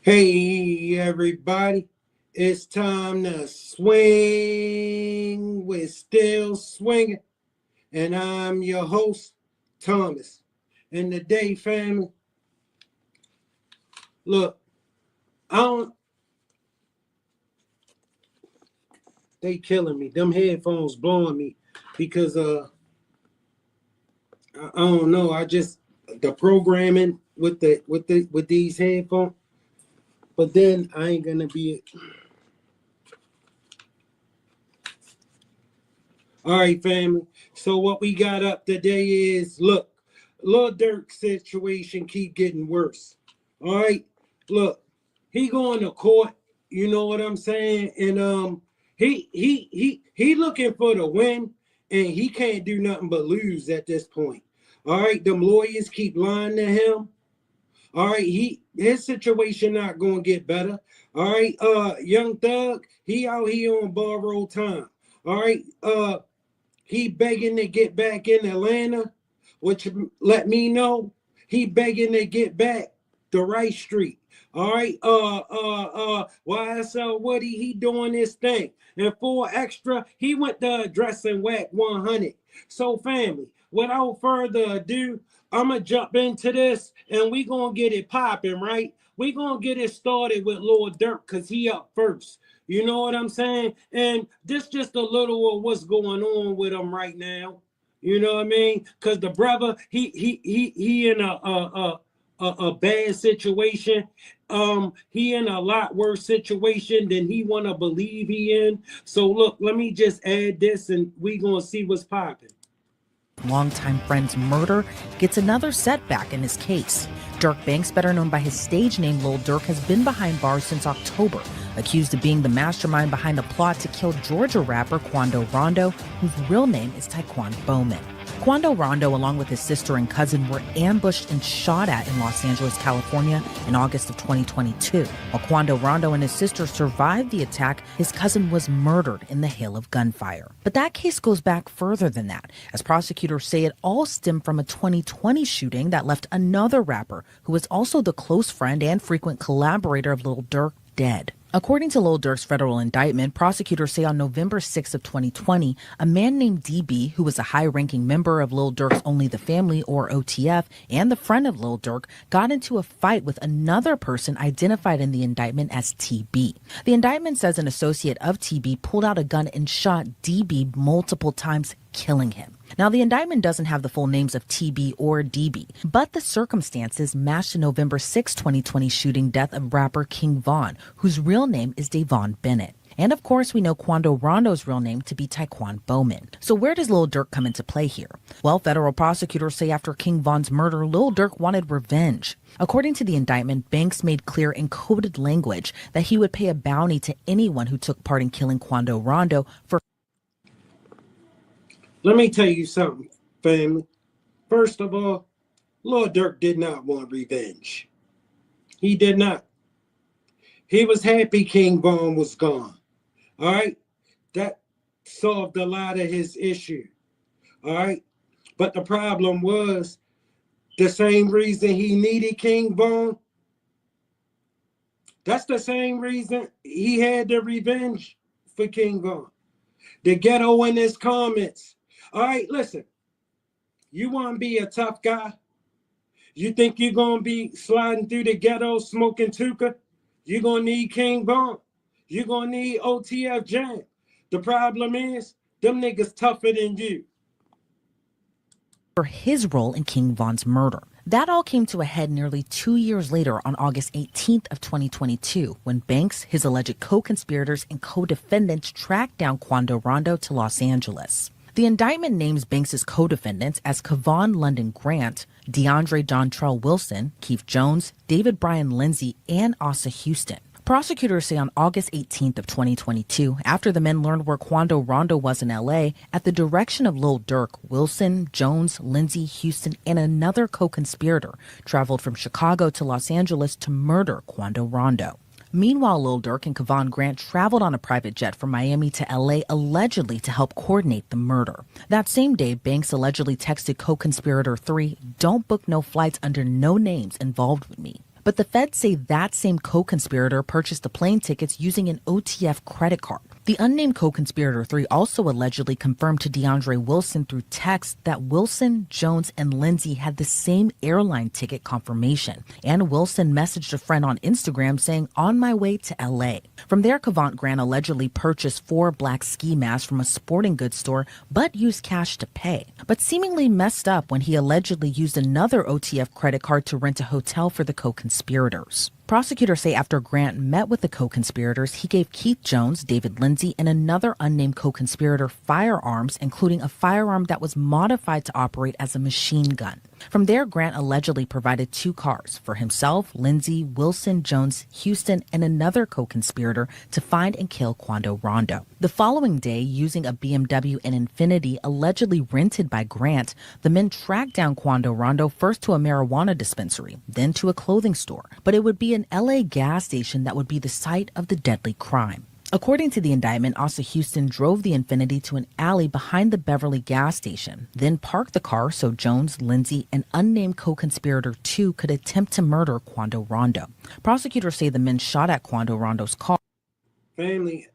Hey everybody, it's time to swing. We're still swinging, and I'm your host, Thomas. And today, family, look, they killing me. Them headphones blowing me because I don't know. The programming with these headphones. But then I ain't gonna be. All right, family. So what we got up today is, look, Lil Durk situation keep getting worse. All right, look, he going to court. You know what I'm saying? And he looking for the win, and he can't do nothing but lose at this point. All right, them lawyers keep lying to him. All right, his situation not gonna get better. All right, Young Thug, he out here on borrowed time. All right, he begging to get back in Atlanta, which let me know he begging to get back the right street. All right, YSL Woody, he doing this thing. And for extra, he went to address and whack 100. So family, without further ado, I'm going to jump into this and we going to get it popping, right? We going to get it started with Lil Durk because he up first. You know what I'm saying? And this just a little of what's going on with him right now. You know what I mean? Because the brother, he in a bad situation. He in a lot worse situation than he want to believe he in. So look, let me just add this and we going to see what's popping. Longtime friend's murder gets another setback in his case. Durk Banks, better known by his stage name Lil Durk, has been behind bars since October, accused of being the mastermind behind a plot to kill Georgia rapper Quando Rondo, whose real name is Taekwon Bowman. Quando Rondo, along with his sister and cousin, were ambushed and shot at in Los Angeles, California in August of 2022. While Quando Rondo and his sister survived the attack, his cousin was murdered in the hail of gunfire. But that case goes back further than that, as prosecutors say it all stemmed from a 2020 shooting that left another rapper, who was also the close friend and frequent collaborator of Lil Durk, dead. According to Lil Durk's federal indictment, prosecutors say on November 6 of 2020, a man named DB, who was a high-ranking member of Lil Durk's Only the Family, or OTF, and the friend of Lil Durk, got into a fight with another person identified in the indictment as TB. The indictment says an associate of TB pulled out a gun and shot DB multiple times, killing him. Now, the indictment doesn't have the full names of TB or DB, but the circumstances match the November 6, 2020 shooting death of rapper King Von, whose real name is Davon Bennett. And of course, we know Quando Rondo's real name to be Taekwon Bowman. So where does Lil Durk come into play here? Well, federal prosecutors say after King Von's murder, Lil Durk wanted revenge. According to the indictment, Banks made clear in coded language that he would pay a bounty to anyone who took part in killing Quando Rondo for... Let me tell you something, family. First of all, Lil Durk did not want revenge. He did not. He was happy King Von was gone. All right? That solved a lot of his issue. All right? But the problem was the same reason he needed King Von. That's the same reason he had the revenge for King Von. The ghetto in his comments. All right, listen. You want to be a tough guy? You think you're going to be sliding through the ghetto smoking Tuka? You're going to need King Von. You're going to need OTF Jam. The problem is, them niggas tougher than you. For his role in King Von's murder. That all came to a head nearly 2 years later on August 18th of 2022, when Banks, his alleged co-conspirators and co-defendants tracked down Quando Rondo to Los Angeles. The indictment names Banks' co-defendants as Kevon London Grant, DeAndre Dontrell Wilson, Keith Jones, David Brian Lindsay, and Asa Houston. Prosecutors say on August 18th of 2022, after the men learned where Quando Rondo was in LA, at the direction of Lil Durk, Wilson, Jones, Lindsay, Houston, and another co-conspirator traveled from Chicago to Los Angeles to murder Quando Rondo. Meanwhile, Lil Durk and Kevon Grant traveled on a private jet from Miami to LA allegedly to help coordinate the murder. That same day, Banks allegedly texted co-conspirator 3, "Don't book no flights under no names involved with me." But the feds say that same co-conspirator purchased the plane tickets using an OTF credit card. The unnamed co-conspirator 3 also allegedly confirmed to DeAndre Wilson through text that Wilson, Jones, and Lindsay had the same airline ticket confirmation. And Wilson messaged a friend on Instagram saying, "On my way to LA." From there, Kevon Grant allegedly purchased 4 black ski masks from a sporting goods store, but used cash to pay. But seemingly messed up when he allegedly used another OTF credit card to rent a hotel for the co-conspirators. Prosecutors say after Grant met with the co-conspirators, he gave Keith Jones, David Lindsay, and another unnamed co-conspirator firearms, including a firearm that was modified to operate as a machine gun. From there, Grant allegedly provided 2 cars for himself, Lindsay, Wilson, Jones, Houston, and another co-conspirator to find and kill Quando Rondo. The following day, using a BMW and Infiniti allegedly rented by Grant, the men tracked down Quando Rondo first to a marijuana dispensary, then to a clothing store. But it would be an LA gas station that would be the site of the deadly crime. According to the indictment, Asa Houston drove the Infiniti to an alley behind the Beverly gas station, then parked the car so Jones, Lindsay, and unnamed co-conspirator 2 could attempt to murder Quando Rondo. Prosecutors say the men shot at Quando Rondo's car. Family,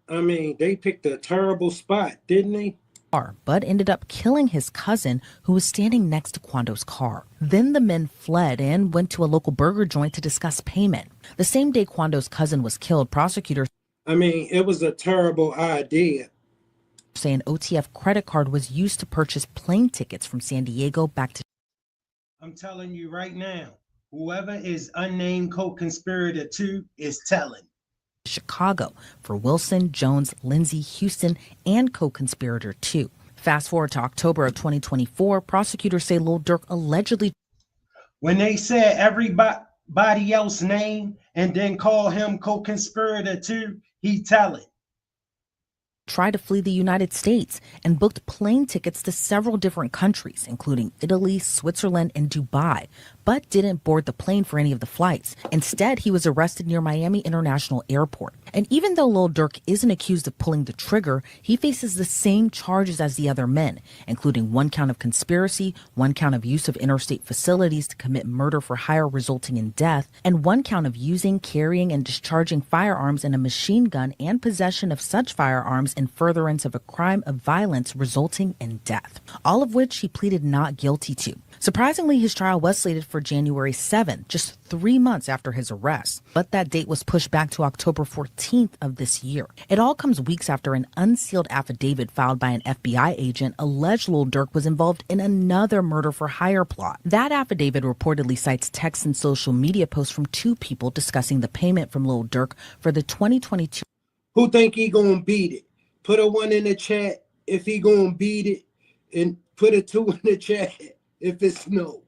they picked a terrible spot, didn't they? But ended up killing his cousin, who was standing next to Quando's car. Then the men fled and went to a local burger joint to discuss payment. The same day Quando's cousin was killed, prosecutors it was a terrible idea. say an OTF credit card was used to purchase plane tickets from San Diego back to... I'm telling you right now, whoever is unnamed co-conspirator 2 is telling. Chicago for Wilson, Jones, Lindsay, Houston, and co-conspirator 2. Fast forward to October of 2024, prosecutors say Lil Durk allegedly... When they said everybody else's name and then call him co-conspirator 2, he telling. tried to flee the United States and booked plane tickets to several different countries, including Italy, Switzerland, and Dubai, but didn't board the plane for any of the flights. Instead, he was arrested near Miami International Airport. And even though Lil Durk isn't accused of pulling the trigger, he faces the same charges as the other men, including 1 count of conspiracy, 1 count of use of interstate facilities to commit murder for hire resulting in death, and 1 count of using, carrying, and discharging firearms and a machine gun and possession of such firearms in furtherance of a crime of violence resulting in death, all of which he pleaded not guilty to. Surprisingly, his trial was slated for January 7th, just 3 months after his arrest, but that date was pushed back to October 14th of this year. It all comes weeks after an unsealed affidavit filed by an FBI agent alleged Lil Durk was involved in another murder for hire plot. That affidavit reportedly cites texts and social media posts from 2 people discussing the payment from Lil Durk for the 2022. Who think he gonna beat it? Put a 1 in the chat if he gonna beat it, and put a 2 in the chat if it's no.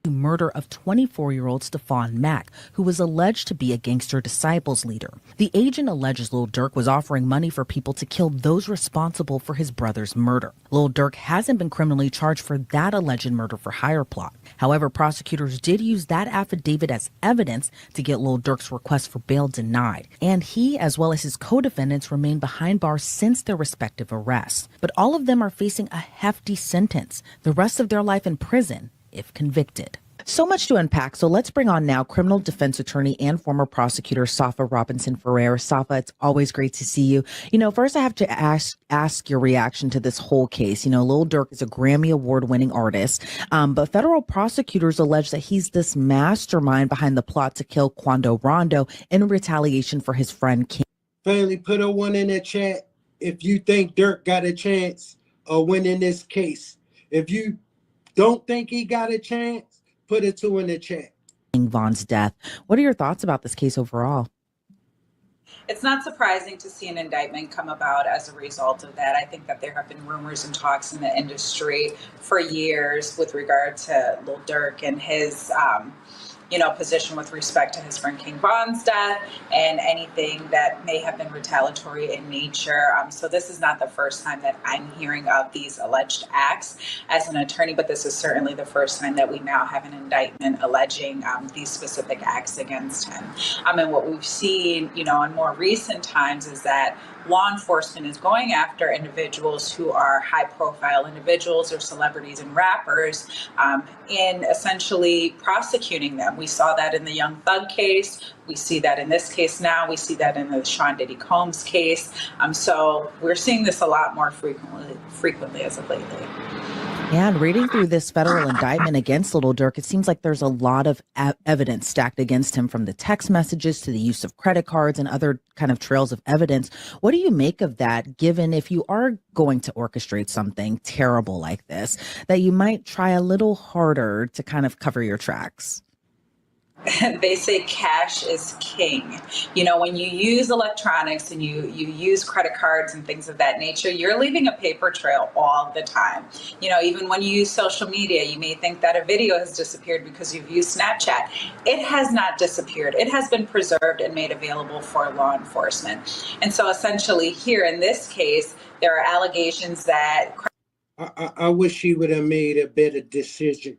Murder of 24-year-old Stephon Mack, who was alleged to be a Gangster Disciples leader. The agent alleges Lil Durk was offering money for people to kill those responsible for his brother's murder. Lil Durk hasn't been criminally charged for that alleged murder for hire plot. However, prosecutors did use that affidavit as evidence to get Lil Durk's request for bail denied, and he, as well as his co-defendants, remain behind bars since their respective arrests. But all of them are facing a hefty sentence, the rest of their life in prison, if convicted. So much to unpack, so let's bring on now criminal defense attorney and former prosecutor Safa Robinson Ferrer. Safa, it's always great to see you. First I have to ask your reaction to this whole case. Lil Durk is a Grammy Award-winning artist, but federal prosecutors allege that he's this mastermind behind the plot to kill Quando Rondo in retaliation for his friend King. Family, put a 1 in the chat if you think Durk got a chance of winning this case. If you don't think he got a chance, put a 2 in the chat. Von's death. What are your thoughts about this case overall? It's not surprising to see an indictment come about as a result of that. I think that there have been rumors and talks in the industry for years with regard to Lil Durk and his position with respect to his friend King Von's death and anything that may have been retaliatory in nature. So this is not the first time that I'm hearing of these alleged acts as an attorney, but this is certainly the first time that we now have an indictment alleging these specific acts against him. And what we've seen, in more recent times is that law enforcement is going after individuals who are high-profile individuals or celebrities and rappers in essentially prosecuting them. We saw that in the Young Thug case. We see that in this case now. We see that in the Sean Diddy Combs case. So we're seeing this a lot more frequently as of lately. Yeah, and reading through this federal indictment against Lil Durk, it seems like there's a lot of evidence stacked against him, from the text messages to the use of credit cards and other kind of trails of evidence. What do you make of that, given if you are going to orchestrate something terrible like this, that you might try a little harder to kind of cover your tracks? They say cash is king. When you use electronics and you use credit cards and things of that nature, you're leaving a paper trail all the time. Even when you use social media, you may think that a video has disappeared because you've used Snapchat. It has not disappeared. It has been preserved and made available for law enforcement. And so essentially here in this case, there are allegations that... I wish he would have made a better decision.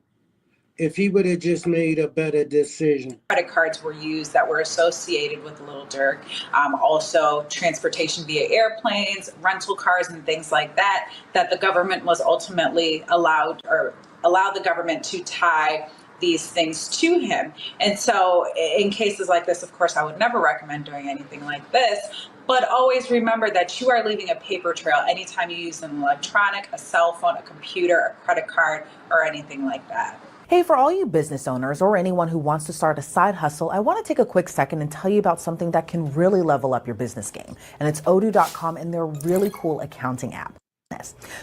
If he would have just made a better decision. Credit cards were used that were associated with Lil Durk. Also transportation via airplanes, rental cars, and things like that the government was ultimately allowed the government to tie these things to him. And so in cases like this, of course, I would never recommend doing anything like this. But always remember that you are leaving a paper trail anytime you use an electronic, a cell phone, a computer, a credit card, or anything like that. Hey, for all you business owners or anyone who wants to start a side hustle, I want to take a quick second and tell you about something that can really level up your business game. And it's odoo.com and their really cool accounting app.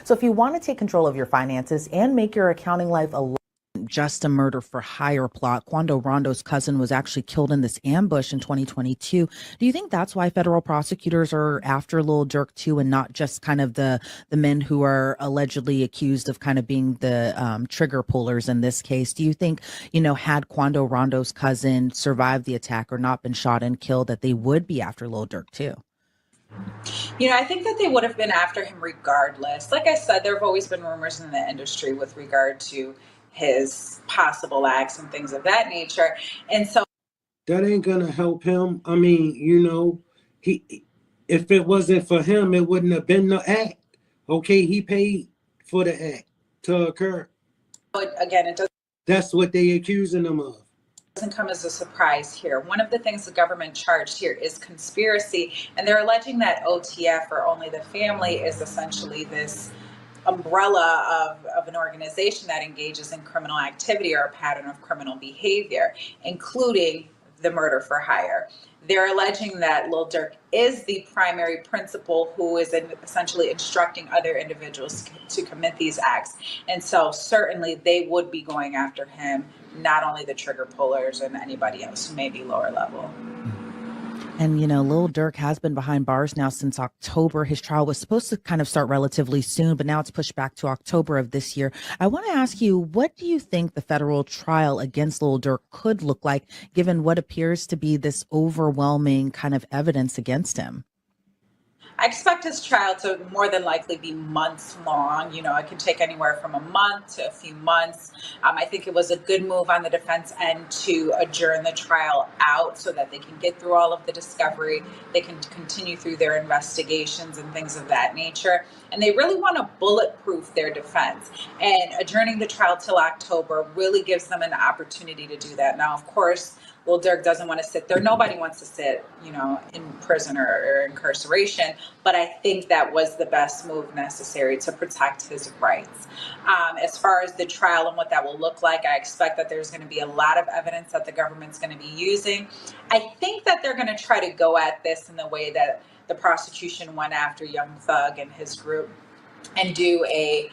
So if you want to take control of your finances and make your accounting life a just a murder for hire plot, Quando Rondo's cousin was actually killed in this ambush in 2022. Do you think that's why federal prosecutors are after Lil Durk too, and not just kind of the men who are allegedly accused of kind of being the trigger pullers in this case? Do you think, had Quando Rondo's cousin survived the attack or not been shot and killed, that they would be after Lil Durk too? I think that they would have been after him regardless. Like I said, there have always been rumors in the industry with regard to his possible acts and things of that nature. And so That ain't gonna help him. I mean, he if it wasn't for him, it wouldn't have been the act. Okay, he paid for the act to occur. again, it That's what they accusing him of. doesn't come as a surprise here. One of the things the government charged here is conspiracy, and they're alleging that OTF, or Only the Family, is essentially this umbrella of an organization that engages in criminal activity or a pattern of criminal behavior, including the murder for hire. They're alleging that Lil Durk is the primary principal who is essentially instructing other individuals to commit these acts. And so certainly they would be going after him, not only the trigger pullers and anybody else who may be lower level. And, Lil Durk has been behind bars now since October. His trial was supposed to kind of start relatively soon, but now it's pushed back to October of this year. I want to ask you, what do you think the federal trial against Lil Durk could look like, given what appears to be this overwhelming kind of evidence against him? I expect his trial to more than likely be months long. It can take anywhere from a month to a few months. I think it was a good move on the defense end to adjourn the trial out so that they can get through all of the discovery. They can continue through their investigations and things of that nature. And they really want to bulletproof their defense. And adjourning the trial till October really gives them an opportunity to do that. Now, of course, Lil Durk doesn't want to sit there. Nobody wants to sit, in prison or incarceration. But I think that was the best move necessary to protect his rights. As far as the trial and what that will look like, I expect that there's going to be a lot of evidence that the government's going to be using. I think that they're going to try to go at this in the way that the prosecution went after Young Thug and his group, and do a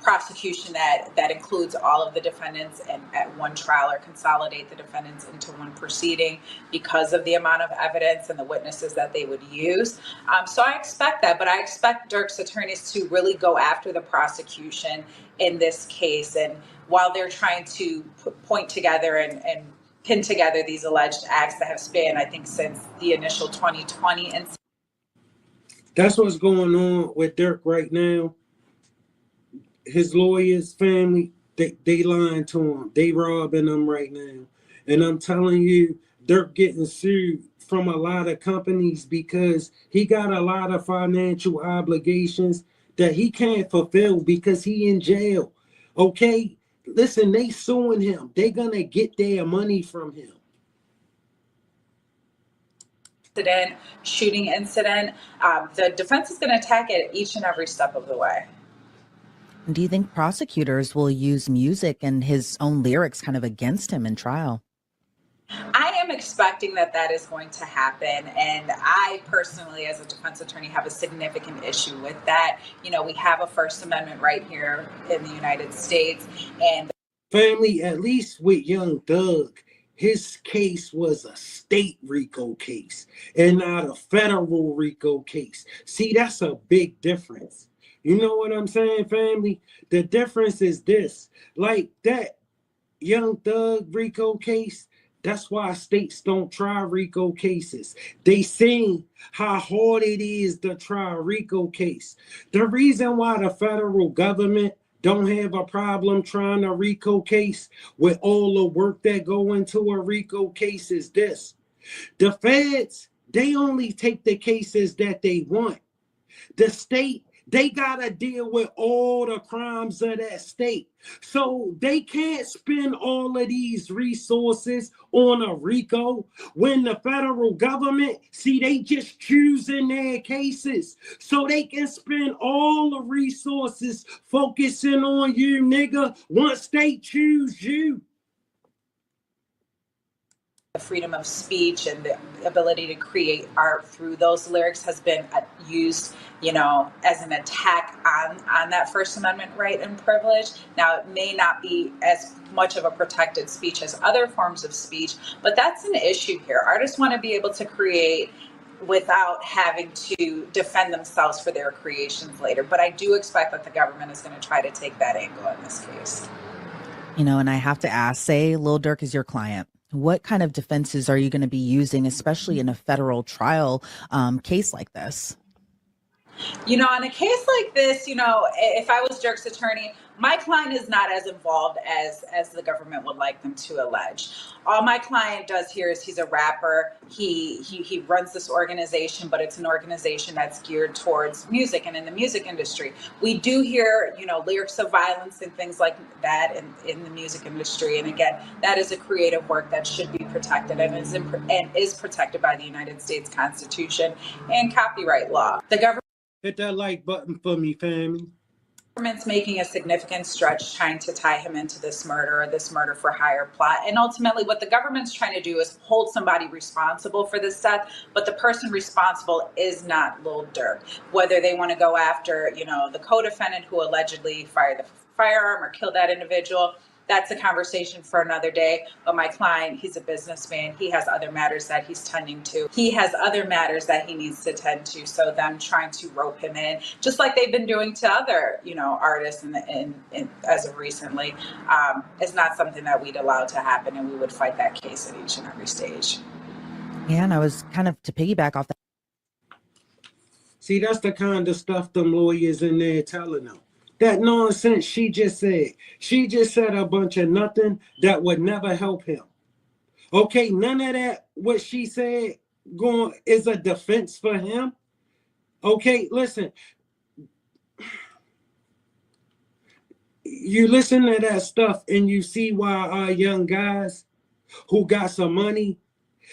prosecution that includes all of the defendants and at one trial, or consolidate the defendants into one proceeding because of the amount of evidence and the witnesses that they would use. So I expect that, but I expect Durk's attorneys to really go after the prosecution in this case. And while they're trying to point together and pin together these alleged acts that have spanned, I think, since the initial 2020 incident. That's what's going on with Durk right now. His lawyers, family, they lying to him. They robbing him right now. And I'm telling you, Durk getting sued from a lot of companies because he got a lot of financial obligations that he can't fulfill because he in jail. Okay? Listen, they suing him. They gonna get their money from him. Shooting incident, the defense is going to attack it each and every step of the way. Do you think prosecutors will use music and his own lyrics kind of against him in trial? I am expecting that is going to happen. And I personally, as a defense attorney, have a significant issue with that. We have a First Amendment right here in the United States. And family, at least with Young Thug, his case was a state RICO case and not a federal RICO case. See, that's a big difference. You know what I'm saying, family? The difference is this. Like that Young Thug RICO case, that's why states don't try RICO cases. They seen how hard it is to try a RICO case. The reason why the federal government don't have a problem trying a RICO case with all the work that go into a RICO case is this. The feds, they only take the cases that they want. The state, they got to deal with all the crimes of that state. So they can't spend all of these resources on a RICO when the federal government, see, they just choosing their cases. So they can spend all the resources focusing on you, nigga, once they choose you. The freedom of speech and the ability to create art through those lyrics has been used, as an attack on that First Amendment right and privilege. Now, it may not be as much of a protected speech as other forms of speech, but that's an issue here. Artists want to be able to create without having to defend themselves for their creations later. But I do expect that the government is going to try to take that angle in this case. And I have to ask, say Lil Durk is your client. What kind of defenses are you going to be using, especially in a federal trial case like this? You know, on a case like this, you know, if I was Dirk's attorney, my client is not as involved as the government would like them to allege. All my client does here is he's a rapper. He runs this organization, but it's an organization that's geared towards music and in the music industry. We do hear, you know, lyrics of violence and things like that in the music industry. And again, that is a creative work that should be protected and is protected by the United States Constitution and copyright law. The government Hit that like button for me, family. government's making a significant stretch trying to tie him into this murder or this murder for hire plot. And ultimately, what the government's trying to do is hold somebody responsible for this death, but the person responsible is not Lil Durk. Whether they want to go after, you know, the co-defendant who allegedly fired the firearm or killed that individual, that's a conversation for another day. But my client, he's a businessman. He has other matters that he's tending to. He has other matters that he needs to tend to. So them trying to rope him in, just like they've been doing to other, you know, artists in as of recently, is not something that we'd allow to happen. And we would fight that case at each and every stage. Yeah, and I was kind of to piggyback off that. See, that's the kind of stuff them lawyers in there telling them. That nonsense she just said. She just said a bunch of nothing that would never help him. Okay, none of that, what she said, is a defense for him. Okay, listen. You listen to that stuff and you see why our young guys who got some money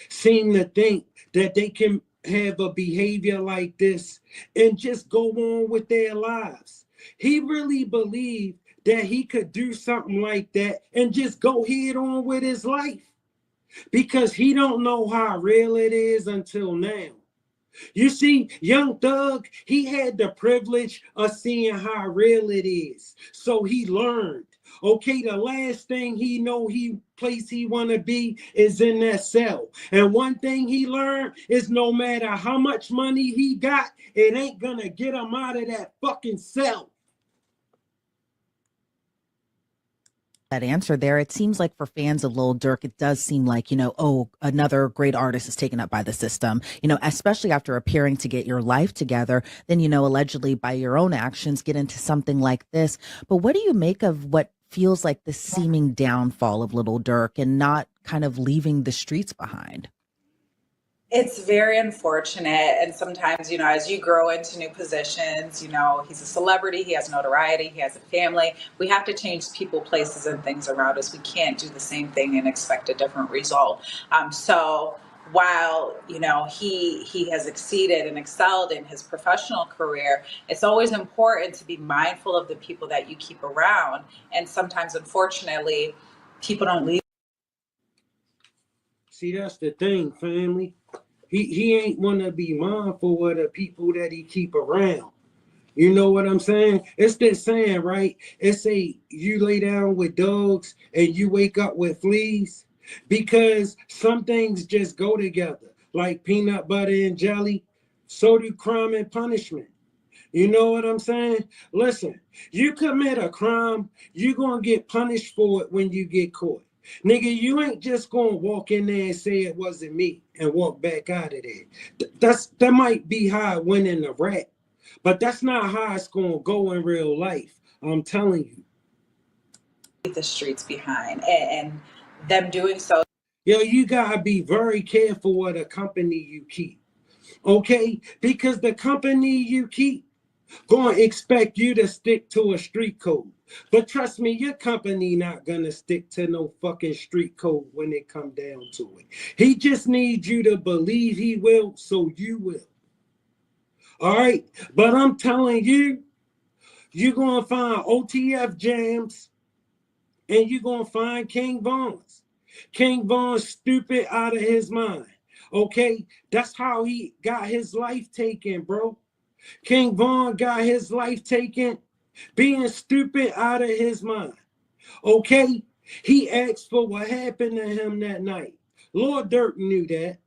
seem to think that they can have a behavior like this and just go on with their lives. He really believed that he could do something like that and just go head on with his life because he don't know how real it is until now. You see, Young Thug, he had the privilege of seeing how real it is. So he learned. Okay, the last thing he know place he want to be is in that cell. And one thing he learned is no matter how much money he got, it ain't gonna get him out of that fucking cell. That answer there, it seems like for fans of Lil Durk, it does seem like, you know, oh, another great artist is taken up by the system, you know, especially after appearing to get your life together, then, you know, allegedly by your own actions, get into something like this. But what do you make of what feels like the seeming downfall of Lil Durk and not kind of leaving the streets behind? It's very unfortunate. And sometimes, you know, as you grow into new positions, you know, he's a celebrity, he has notoriety, he has a family. We have to change people, places, and things around us. We can't do the same thing and expect a different result. So while, you know, he has exceeded and excelled in his professional career, it's always important to be mindful of the people that you keep around. And sometimes, unfortunately, people don't leave. See, that's the thing, family. He ain't want to be mindful of the people that he keep around. You know what I'm saying? It's that saying, right? It's say you lay down with dogs and you wake up with fleas because some things just go together, like peanut butter and jelly. So do crime and punishment. You know what I'm saying? Listen, you commit a crime, you're going to get punished for it when you get caught. Nigga, you ain't just gonna walk in there and say it wasn't me and walk back out of there. That might be how it went in the rap, but that's not how it's gonna go in real life. I'm telling you. The streets behind and them doing so. Yo, you gotta be very careful with the company you keep. Okay? Because the company you keep gonna expect you to stick to a street code. But trust me, your company not gonna stick to no fucking street code when it come down to it. He just needs you to believe he will, so you will. All right? But I'm telling you, you're gonna find OTF jams and you're gonna find King Von's. King Von's stupid out of his mind. Okay? That's how he got his life taken, bro. King Von got his life taken being stupid out of his mind. Okay? He asked for what happened to him that night. Lil Durk knew that.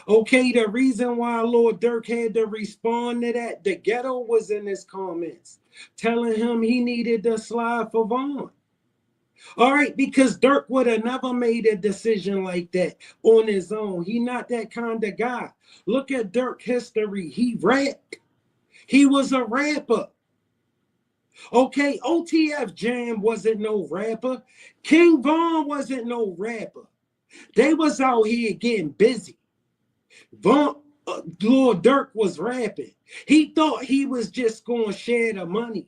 Okay, the reason why Lil Durk had to respond to that, the ghetto was in his comments, telling him he needed to slide for Von. All right, because Durk would have never made a decision like that on his own. He not that kind of guy. Look at Durk history. He rapped. He was a rapper. Okay, OTF Jam wasn't no rapper. King Von wasn't no rapper. They was out here getting busy. Lil Durk was rapping. He thought he was just going to share the money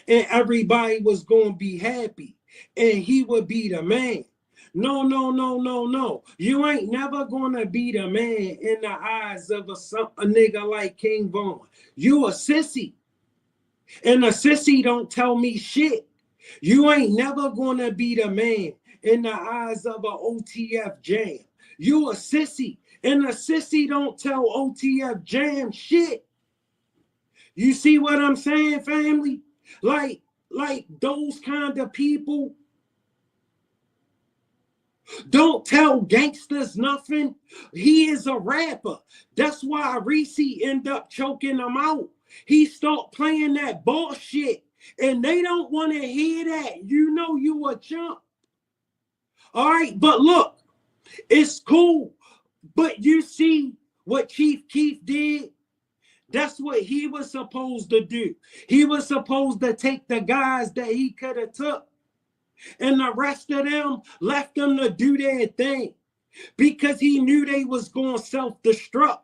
and everybody was going to be happy and he would be the man. No, no, no, no, no. You ain't never going to be the man in the eyes of a nigga like King Von. You a sissy. And a sissy don't tell me shit. You ain't never going to be the man in the eyes of a OTF Jam. You a sissy. And a sissy don't tell OTF Jam shit. You see what I'm saying, family? Like those kind of people don't tell gangsters nothing. He is a rapper. That's why Reese end up choking him out. He start playing that bullshit. And they don't want to hear that. You know you a chump. All right, but look, it's cool. But you see what Chief Keef did? That's what he was supposed to do. He was supposed to take the guys that he could have took. And the rest of them left them to do their thing. Because he knew they was going to self-destruct.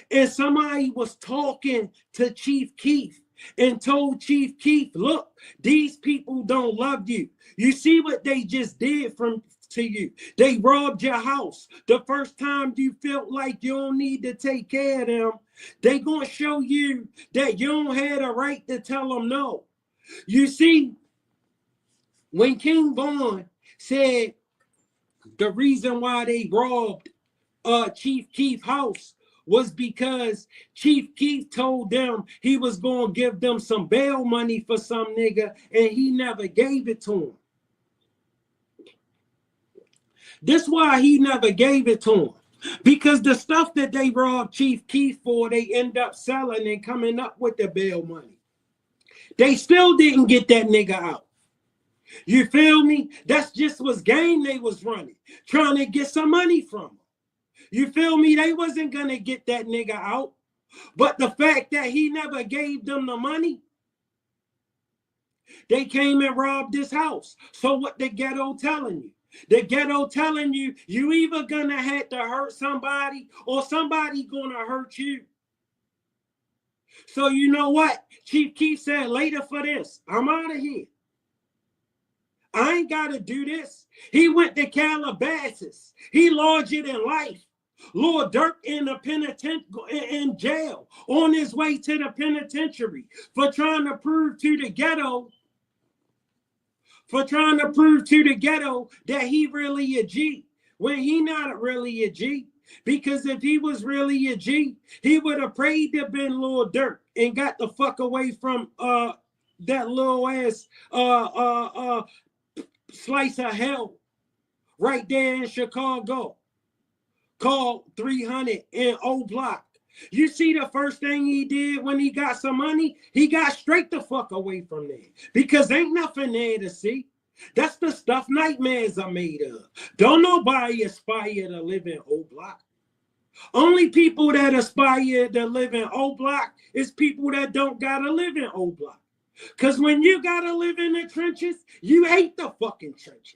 And somebody was talking to Chief Keef and told Chief Keef, look, these people don't love you. You see what they just did to you. They robbed your house. The first time you felt like you don't need to take care of them, they gonna show you that you don't have a right to tell them no. You see, when King Von said the reason why they robbed Chief Keef's house was because Chief Keef told them he was gonna give them some bail money for some nigga and he never gave it to him. That's why he never gave it to him. Because the stuff that they robbed Chief Keef for, they end up selling and coming up with the bail money. They still didn't get that nigga out. You feel me? That's just was game they was running, trying to get some money from him. You feel me? They wasn't going to get that nigga out. But the fact that he never gave them the money, they came and robbed this house. So what the ghetto telling you? The ghetto telling you, you either gonna have to hurt somebody or somebody gonna hurt you. So you know what? Chief Keef said, later for this. I'm out of here. I ain't gotta do this. He went to Calabasas. He larger than life. Lil Durk in jail on his way to the penitentiary for trying to prove to the ghetto that he really a G, when he not really a G. Because if he was really a G, he would have prayed to been Lil Durk and got the fuck away from that little ass slice of hell right there in Chicago called 300 in O Block. You see the first thing he did when he got some money? He got straight the fuck away from there. Because ain't nothing there to see. That's the stuff nightmares are made of. Don't nobody aspire to live in O Block. Only people that aspire to live in O Block is people that don't gotta live in O Block. Because when you gotta live in the trenches, you hate the fucking trenches.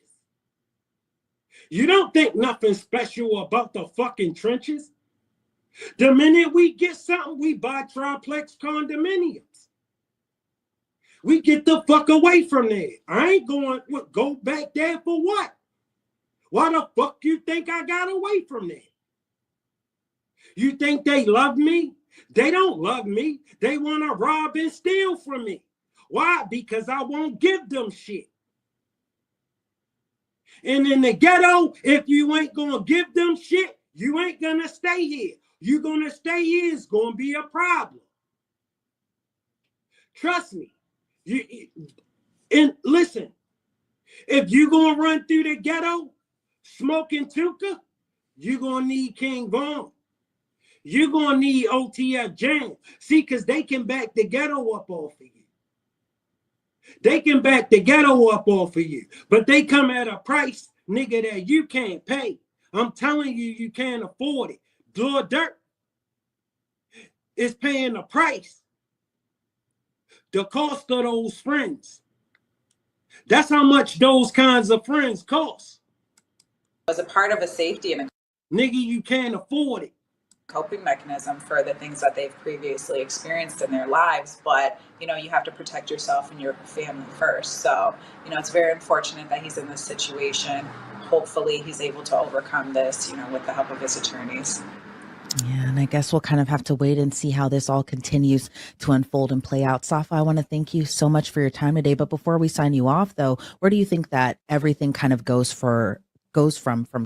You don't think nothing special about the fucking trenches. The minute we get something, we buy triplex condominiums. We get the fuck away from there. I ain't going to go back there for what? Why the fuck you think I got away from there? You think they love me? They don't love me. They want to rob and steal from me. Why? Because I won't give them shit. And in the ghetto, if you ain't going to give them shit, you ain't going to stay here. You're going to stay here, it's going to be a problem. Trust me. And listen, if you're going to run through the ghetto smoking Tuka, you're going to need King Von. You're going to need OTF Jam. See, because they can back the ghetto up off of you. They can back the ghetto up off of you, but they come at a price, nigga, that you can't pay. I'm telling you, you can't afford it. Lil Durk is paying the price, the cost of those friends. That's how much those kinds of friends cost. As a part of a safety and a Nigga, you can't afford it. coping mechanism for the things that they've previously experienced in their lives, but you have to protect yourself and your family first. So it's very unfortunate that he's in this situation. Hopefully he's able to overcome this with the help of his attorneys. Yeah, and I guess we'll kind of have to wait and see how this all continues to unfold and play out. Safa, I want to thank you so much for your time today. But before we sign you off, though, where do you think that everything kind of goes from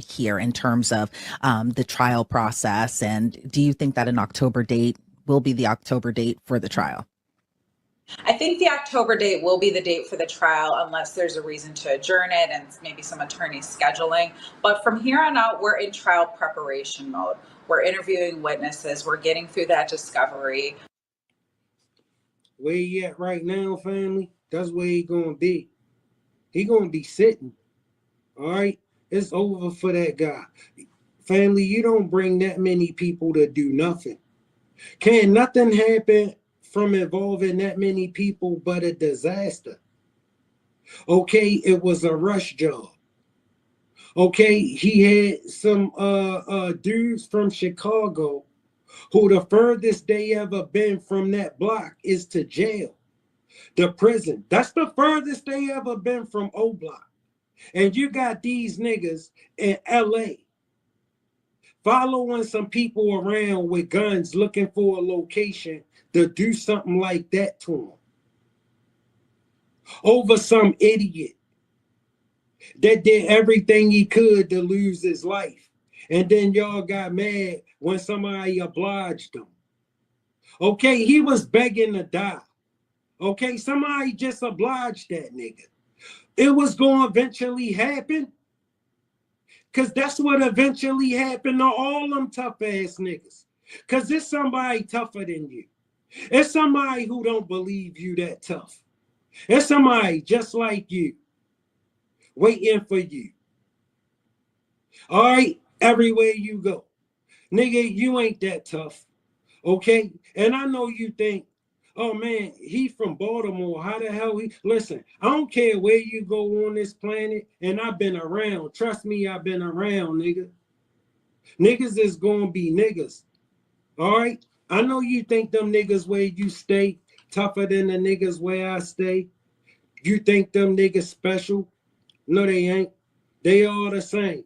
here in terms of the trial process? And do you think that an October date will be the October date for the trial? I think the October date will be the date for the trial unless there's a reason to adjourn it and maybe some attorney scheduling. But from here on out, we're in trial preparation mode. We're interviewing witnesses. We're getting through that discovery. Where he at right now, family, that's where he gonna be. He gonna be sitting. All right? It's over for that guy. Family, you don't bring that many people to do nothing. Can nothing happen from involving that many people but a disaster? Okay, it was a rush job. Okay, he had some dudes from Chicago who the furthest they ever been from that block is to jail. The prison. That's the furthest they ever been from O Block. And you got these niggas in LA following some people around with guns looking for a location to do something like that to them over some idiot that did everything he could to lose his life. And then y'all got mad when somebody obliged him. Okay, he was begging to die. Okay, somebody just obliged that nigga. It was going to eventually happen. Because that's what eventually happened to all them tough ass niggas. Because it's somebody tougher than you. It's somebody who don't believe you that tough. It's somebody just like you, waiting for you. All right, everywhere you go. Nigga, you ain't that tough. Okay? And I know you think, oh man, he from Baltimore. How the hell he? Listen, I don't care where you go on this planet, and I've been around. Trust me, I've been around, nigga. Niggas is gonna be niggas. All right? I know you think them niggas where you stay tougher than the niggas where I stay. You think them niggas special? No, they ain't. They all the same.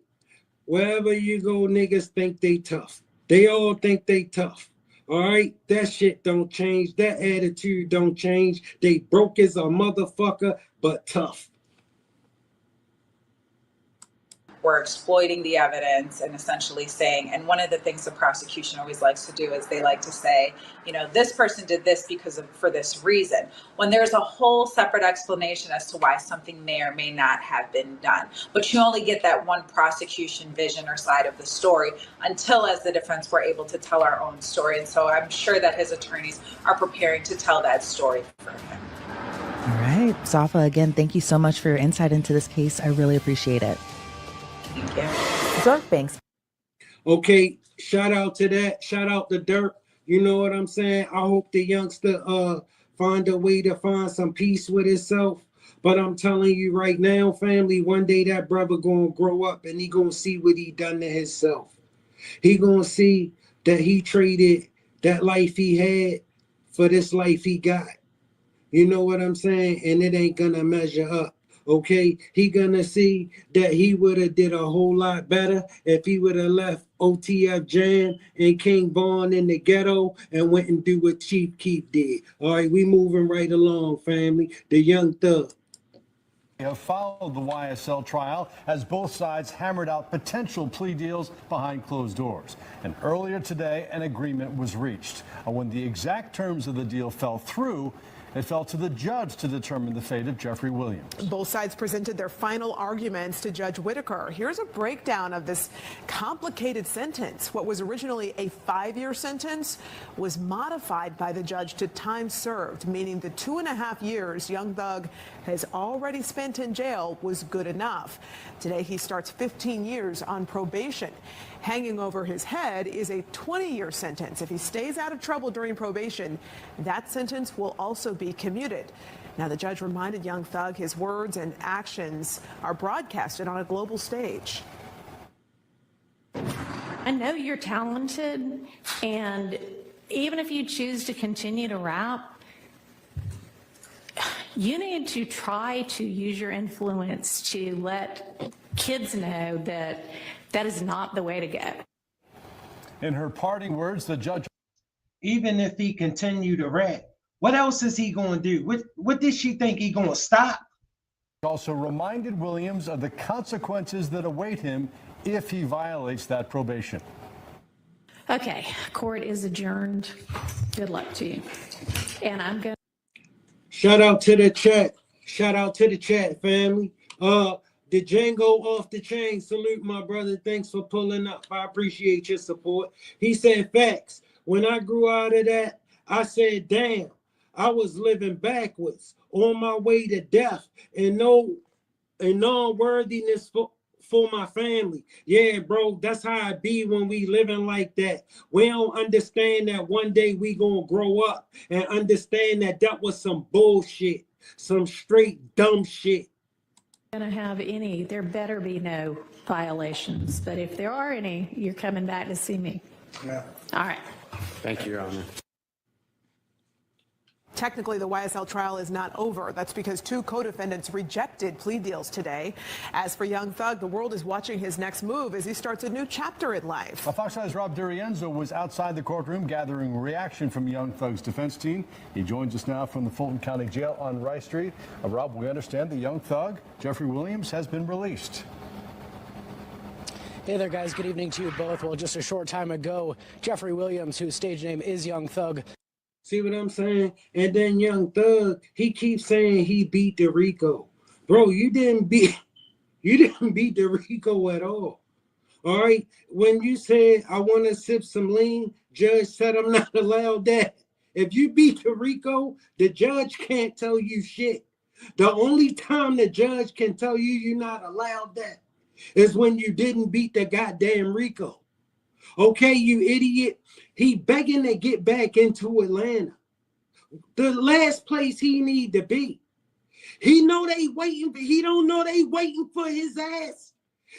Wherever you go, niggas think they tough. They all think they tough. All right? That shit don't change. That attitude don't change. They broke as a motherfucker, but tough. We're exploiting the evidence and essentially saying, and one of the things the prosecution always likes to do is they like to say, this person did this for this reason, when there's a whole separate explanation as to why something may or may not have been done. But you only get that one prosecution vision or side of the story until, as the defense, we're able to tell our own story. And so I'm sure that his attorneys are preparing to tell that story for him. All right. Safa, again, thank you so much for your insight into this case. I really appreciate it. Thank you. Durk Banks. Okay, shout out to that. Shout out to Durk. You know what I'm saying? I hope the youngster find a way to find some peace with himself. But I'm telling you right now, family, one day that brother gonna grow up and he gonna see what he done to himself. He gonna see that he traded that life he had for this life he got. You know what I'm saying? And it ain't gonna measure up. Okay, he gonna see that he would have did a whole lot better if he would have left OTF Jam and King Von in the ghetto and went and do what Chief Keef did. All right, we moving right along, family. The Young Thug. Have followed the YSL trial as both sides hammered out potential plea deals behind closed doors. And earlier today, an agreement was reached. When the exact terms of the deal fell through, It fell to the judge to determine the fate of Jeffrey Williams. Both sides presented their final arguments to Judge Whitaker. Here's a breakdown of this complicated sentence. What was originally a 5-year sentence was modified by the judge to time served, meaning the 2.5 years Young Thug has already spent in jail was good enough. Today, he starts 15 years on probation. Hanging over his head is a 20-year sentence. If he stays out of trouble during probation, that sentence will also be commuted. Now, the judge reminded Young Thug his words and actions are broadcasted on a global stage. I know you're talented, and even if you choose to continue to rap, you need to try to use your influence to let kids know that that is not the way to go. In her parting words, the judge... Even if he continue to rap, what else is he going to do? What did she think he going to stop? also reminded Williams of the consequences that await him if he violates that probation. Okay, court is adjourned. Good luck to you. And I'm going to... Shout out to the chat. Shout out to the chat, family. The Django off the chain. Salute, my brother. Thanks for pulling up. I appreciate your support. He said, facts. When I grew out of that, I said, damn, I was living backwards on my way to death and no unworthiness for my family. Yeah, bro, that's how it be when we living like that. We don't understand that one day we gonna grow up and understand that that was some bullshit, some straight dumb shit. Going to have any, there better be no violations, but if there are any, you're coming back to see me. Yeah. All right. Thank you, Your Honor. Technically, the YSL trial is not over. That's because two co-defendants rejected plea deals today. As for Young Thug, the world is watching his next move as he starts a new chapter in life. Fox 5's Rob Durienzo was outside the courtroom gathering reaction from Young Thug's defense team. He joins us now from the Fulton County Jail on Rice Street. Rob, we understand the Young Thug, Jeffrey Williams, has been released. Hey there, guys. Good evening to you both. Well, just a short time ago, Jeffrey Williams, whose stage name is Young Thug. See what I'm saying? And then Young Thug, he keeps saying he beat the Rico. Bro, you didn't beat the Rico at all. All right. When you said I want to sip some lean, judge said I'm not allowed that. If you beat the Rico, the judge can't tell you shit. The only time the judge can tell you you're not allowed that is when you didn't beat the goddamn Rico. Okay, you idiot. He begging to get back into Atlanta. The last place he need to be. He know they waiting, but he don't know they waiting for his ass.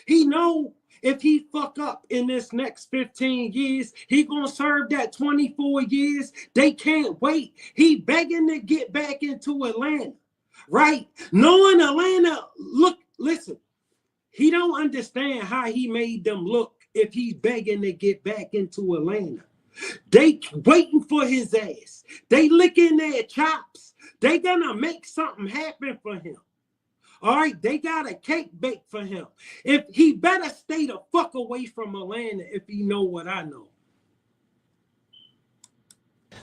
He know if he fuck up in this next 15 years, he gonna serve that 24 years. They can't wait. He begging to get back into Atlanta, right? Knowing Atlanta, look, listen, he don't understand how he made them look if he's begging to get back into Atlanta. They waiting for his ass. They licking their chops. They gonna make something happen for him. All right, they got a cake baked for him. If he better stay the fuck away from Atlanta if he know what I know.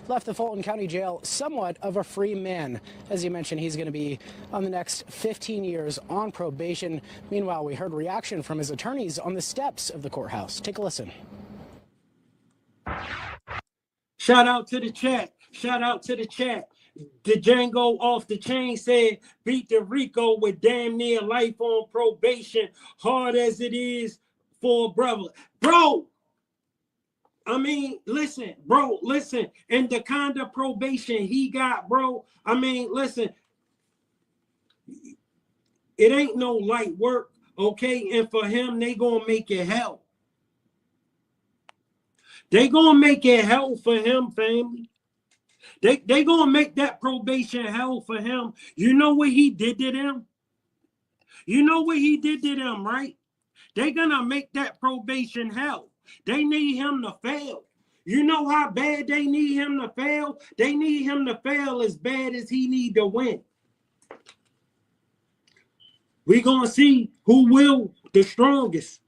Left the Fulton County Jail somewhat of a free man. As you mentioned, he's going to be on the next 15 years on probation. Meanwhile, we heard reaction from his attorneys on the steps of the courthouse. Take a listen. Shout out to the chat. Shout out to the chat. The Django off the chain said, beat the Rico with damn near life on probation, hard as it is for a brother. Bro, I mean, listen, bro, listen. And the kind of probation he got, bro, I mean, listen, it ain't no light work, okay? And for him, they gonna make it hell. They gonna make it hell for him, family. They gonna make that probation hell for him. You know what he did to them? You know what he did to them, right? They gonna make that probation hell. They need him to fail. You know how bad they need him to fail? They need him to fail as bad as he need to win. We're gonna see who will the strongest.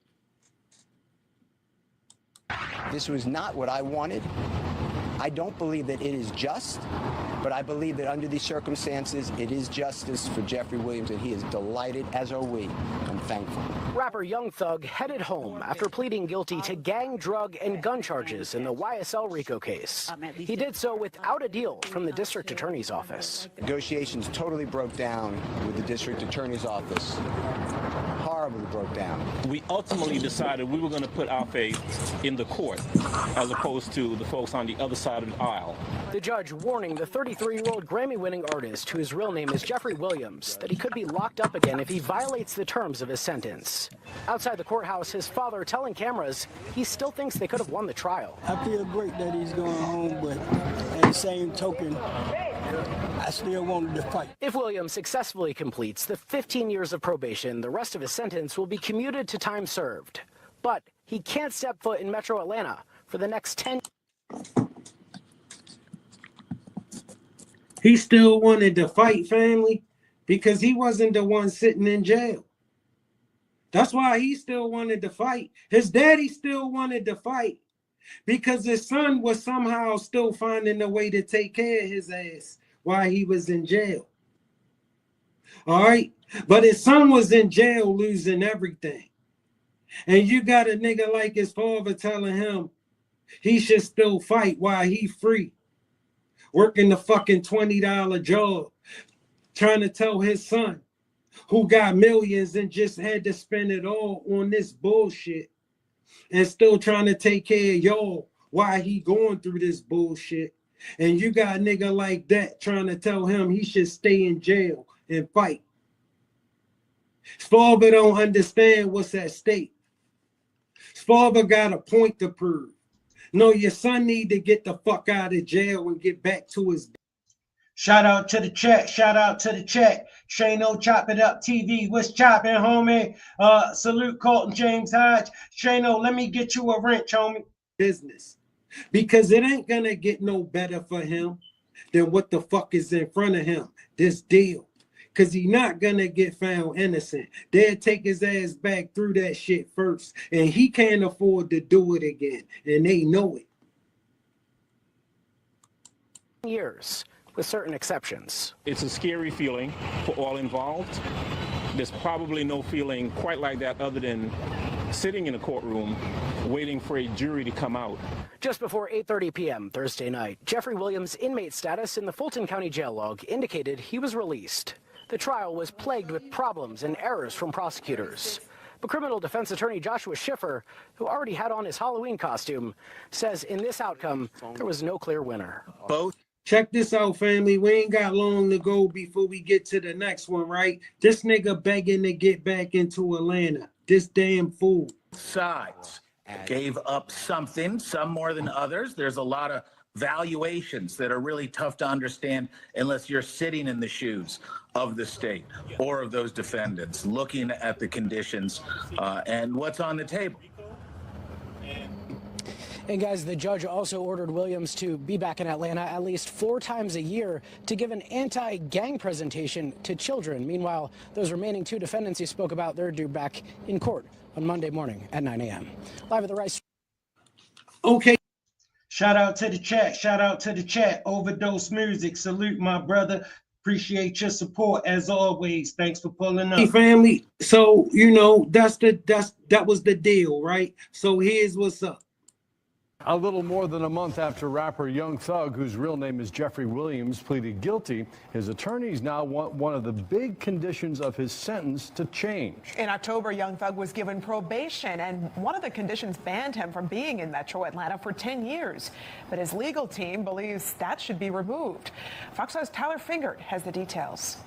This was not what I wanted. I don't believe that it is just. But I believe that under these circumstances, it is justice for Jeffrey Williams, and he is delighted, as are we. I'm thankful. Rapper Young Thug headed home after pleading guilty to gang, drug, and gun charges in the YSL RICO case. He did so without a deal from the district attorney's office. Negotiations totally broke down with the district attorney's office. Horribly broke down. We ultimately decided we were going to put our faith in the court as opposed to the folks on the other side of the aisle. The judge warning the 33-year-old Grammy-winning artist, whose real name is Jeffrey Williams, that he could be locked up again if he violates the terms of his sentence. Outside the courthouse, his father telling cameras he still thinks they could have won the trial. I feel great that he's going home, but at the same token, I still wanted to fight. If Williams successfully completes the 15 years of probation, the rest of his sentence will be commuted to time served. But he can't step foot in Metro Atlanta for the next 10 years. He still wanted to fight, family, because he wasn't the one sitting in jail. That's why he still wanted to fight. His daddy still wanted to fight because his son was somehow still finding a way to take care of his ass while he was in jail. All right? But his son was in jail losing everything. And you got a nigga like his father telling him he should still fight while he free. Working the fucking $20 job, trying to tell his son, who got millions and just had to spend it all on this bullshit, and still trying to take care of y'all while he going through this bullshit. And you got a nigga like that trying to tell him he should stay in jail and fight. His father don't understand what's at stake. His father got a point to prove. No, your son need to get the fuck out of jail and get back to his. Shout out to the chat. Shout out to the chat. Shano Chop It Up TV. What's chopping, homie? Salute Colton James Hodge. Shano, let me get you a wrench, homie. Business. Because it ain't gonna get no better for him than what the fuck is in front of him. This deal. Because he's not gonna get found innocent. They'll take his ass back through that shit first. And he can't afford to do it again. And they know it. Years, with certain exceptions. It's a scary feeling for all involved. There's probably no feeling quite like that other than sitting in a courtroom waiting for a jury to come out. Just before 8:30 p.m. Thursday night, Jeffrey Williams' inmate status in the Fulton County Jail log indicated he was released. The trial was plagued with problems and errors from prosecutors. But criminal defense attorney Joshua Schiffer, who already had on his Halloween costume, says in this outcome, there was no clear winner. Both. Check this out, family. We ain't got long to go before we get to the next one, right? This nigga begging to get back into Atlanta. This damn fool. Sides gave up something, some more than others. There's a lot of valuations that are really tough to understand unless you're sitting in the shoes of the state or of those defendants, looking at the conditions and what's on the table. And guys, the judge also ordered Williams to be back in Atlanta at least 4 times a year to give an anti-gang presentation to children. Meanwhile, those remaining 2 defendants he spoke about, they're due back in court on Monday morning at 9 a.m. Live at the Rice. Okay. Shout out to the chat. Shout out to the chat. Overdose Music. Salute, my brother. Appreciate your support as always. Thanks for pulling up. Hey, family. So, you know, that was the deal, right? So here's what's up. A little more than a month after rapper Young Thug, whose real name is Jeffrey Williams, pleaded guilty, his attorneys now want one of the big conditions of his sentence to change. In October, Young Thug was given probation, and one of the conditions banned him from being in Metro Atlanta for 10 years. But his legal team believes that should be removed. Fox News' Tyler Fingert has the details.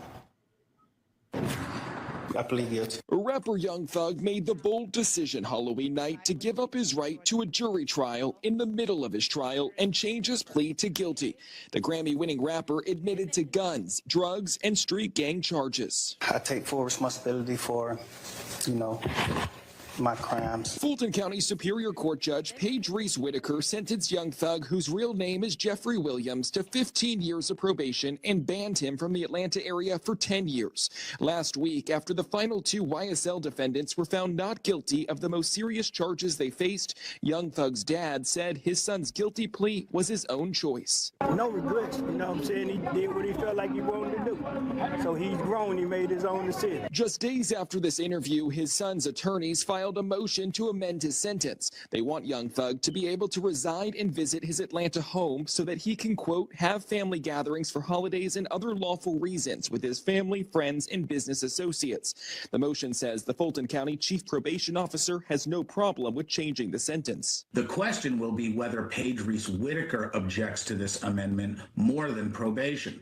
I plead guilty. Rapper Young Thug made the bold decision Halloween night to give up his right to a jury trial in the middle of his trial and change his plea to guilty. The Grammy-winning rapper admitted to guns, drugs, and street gang charges. I take full responsibility for, my crimes. Fulton County Superior Court Judge Paige Reese Whitaker sentenced young thug, whose real name is Jeffrey Williams, to 15 years of probation and banned him from the Atlanta area for 10 years. Last week, after the final 2 YSL defendants were found not guilty of the most serious charges they faced, young thug's dad said his son's guilty plea was his own choice. No regrets, you know what I'm saying? He did what he felt like he wanted to do. So he's grown, he made his own decision. Just days after this interview, his son's attorneys filed a motion to amend his sentence. They want young thug to be able to reside and visit his Atlanta home so that he can, quote, have family gatherings for holidays and other lawful reasons with his family, friends, and business associates. The motion says the Fulton County Chief Probation Officer has no problem with changing the sentence. The question will be whether Paige Reese Whitaker objects to this amendment more than probation.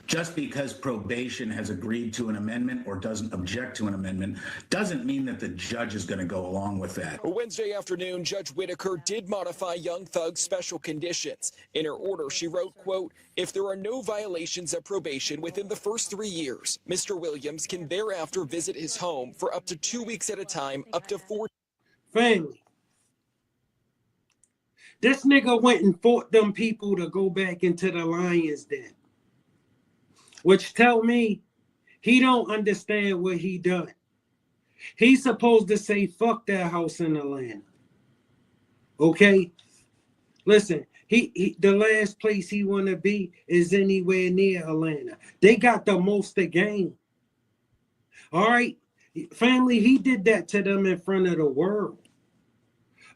Just because probation has agreed to an amendment or doesn't object to an amendment doesn't mean that the judge is going to go along with that. Wednesday afternoon, Judge Whitaker did modify young thug's special conditions. In her order, she wrote, quote, if there are no violations of probation within the first 3 years, Mr. Williams can thereafter visit his home for up to 2 weeks at a time, up to 4. Family. This nigga went and fought them people to go back into the lion's den, which tell me he don't understand what he done. He's supposed to say, fuck that house in Atlanta. Okay? Listen, the last place he want to be is anywhere near Atlanta. They got the most to gain. All right? Family, he did that to them in front of the world.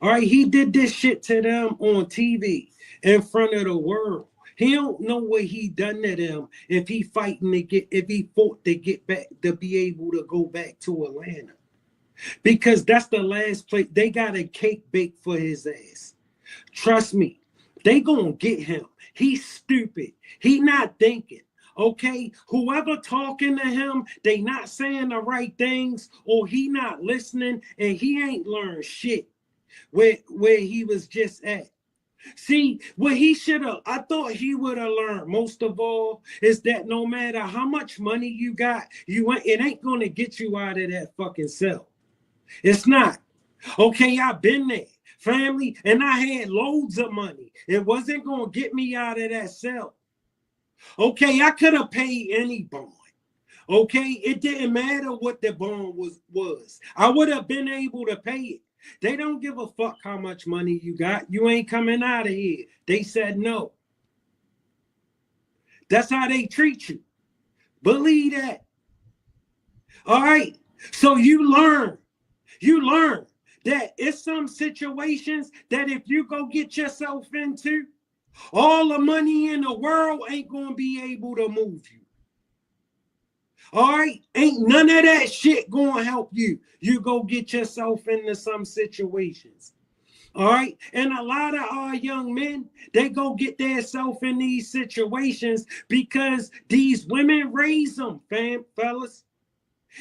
All right? He did this shit to them on TV in front of the world. He don't know what he done to them if he fought to get back, to be able to go back to Atlanta. Because that's the last place. They got a cake baked for his ass. Trust me, they gonna get him. He's stupid. He not thinking. Okay? Whoever talking to him, they not saying the right things, or he not listening, and he ain't learned shit where he was just at. See, what he should have, I thought he would have learned most of all is that no matter how much money you got, it ain't going to get you out of that fucking cell. It's not. Okay, I've been there, family, and I had loads of money. It wasn't going to get me out of that cell. Okay, I could have paid any bond. Okay, it didn't matter what the bond was. I would have been able to pay it. They don't give a fuck how much money you got. You ain't coming out of here. They said no. That's how they treat you. Believe that. All right. So you learn that it's some situations that if you go get yourself into, all the money in the world ain't going to be able to move you. All right, ain't none of that shit gonna help you. You go get yourself into some situations. All right, and a lot of our young men, they go get themselves in these situations because these women raise them, fellas.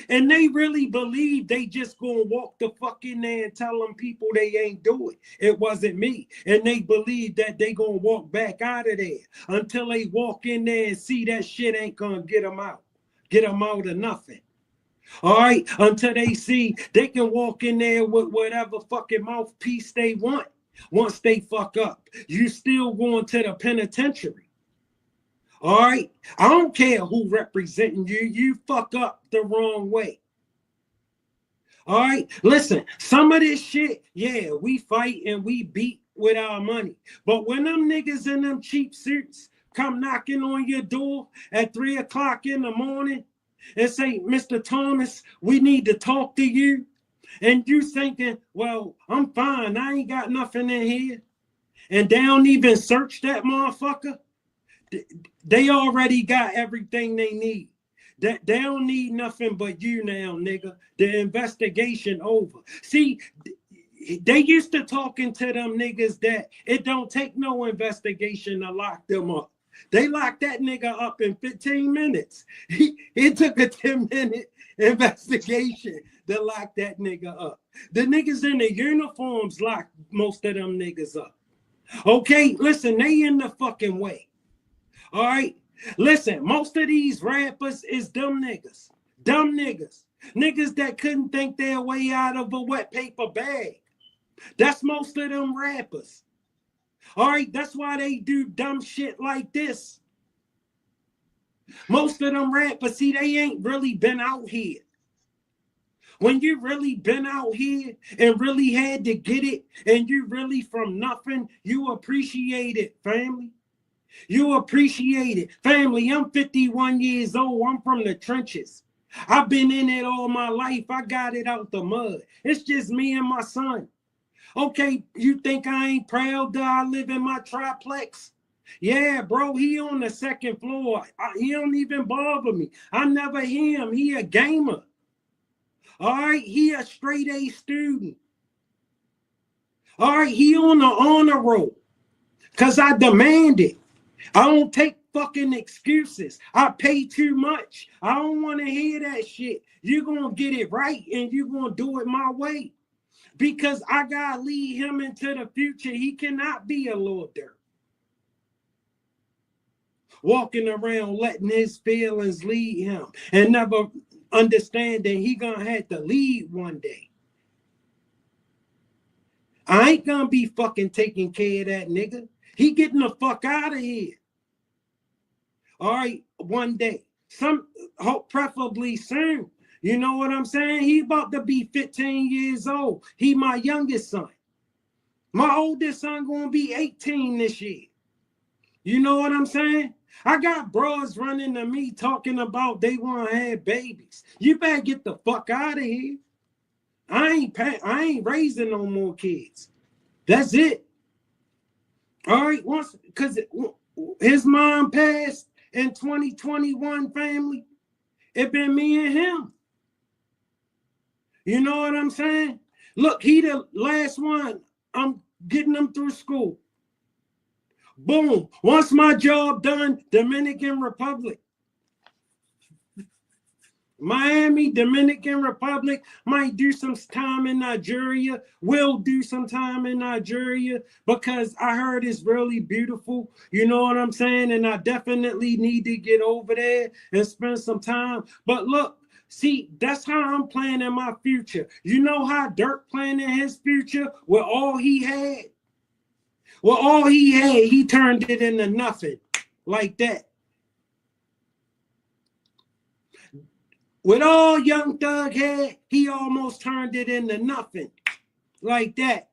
And they really believe they just gonna walk the fuck in there and tell them people they ain't do it. It wasn't me. And they believe that they gonna walk back out of there until they walk in there and see that shit ain't gonna get them out. Get them out of nothing. All right? Until they see they can walk in there with whatever fucking mouthpiece they want. Once they fuck up, you still going to the penitentiary. All right? I don't care who representing you. You fuck up the wrong way. All right? Listen, some of this shit, yeah, we fight and we beat with our money. But when them niggas in them cheap suits come knocking on your door at 3 o'clock in the morning and say, Mr. Thomas, we need to talk to you. And you thinking, well, I'm fine. I ain't got nothing in here. And they don't even search that motherfucker. They already got everything they need. They don't need nothing but you now, nigga. The investigation over. See, they used to talking to them niggas that it don't take no investigation to lock them up. They locked that nigga up in 15 minutes. It took a 10-minute investigation to lock that nigga up. The niggas in the uniforms locked most of them niggas up. Okay, listen, they in the fucking way. All right? Listen, most of these rappers is dumb niggas. Dumb niggas. Niggas that couldn't think their way out of a wet paper bag. That's most of them rappers. All right, that's why they do dumb shit like this. Most of them rappers, see, they ain't really been out here. When you really been out here and really had to get it, and you really from nothing, you appreciate it, family. You appreciate it. Family, I'm 51 years old. I'm from the trenches. I've been in it all my life. I got it out the mud. It's just me and my son. Okay, you think I ain't proud that I live in my triplex? Yeah, bro, he on the second floor. He don't even bother me. I never hear him. He a gamer. All right, he a straight A student. All right, he on the honor roll. Because I demand it. I don't take fucking excuses. I pay too much. I don't want to hear that shit. You're going to get it right and you're going to do it my way. Because I got to lead him into the future. He cannot be a Lil Durk. Walking around letting his feelings lead him and never understanding he going to have to lead one day. I ain't going to be fucking taking care of that nigga. He getting the fuck out of here. All right, one day. Preferably soon. You know what I'm saying? He about to be 15 years old. He my youngest son. My oldest son gonna be 18 this year. You know what I'm saying? I got bros running to me talking about they want to have babies. You better get the fuck out of here. I ain't raising no more kids. That's it. All right, because his mom passed in 2021, family. It been me and him. You know what I'm saying? Look, he the last one. I'm getting him through school. Boom. Once my job done, Dominican Republic. Miami, Dominican Republic, might do some time in Nigeria, will do some time in Nigeria because I heard it's really beautiful. You know what I'm saying? And I definitely need to get over there and spend some time. But look, see, that's how I'm planning my future. You know how Durk planning his future with all he had? Well, all he had, he turned it into nothing like that. With all Young Thug had, he almost turned it into nothing like that.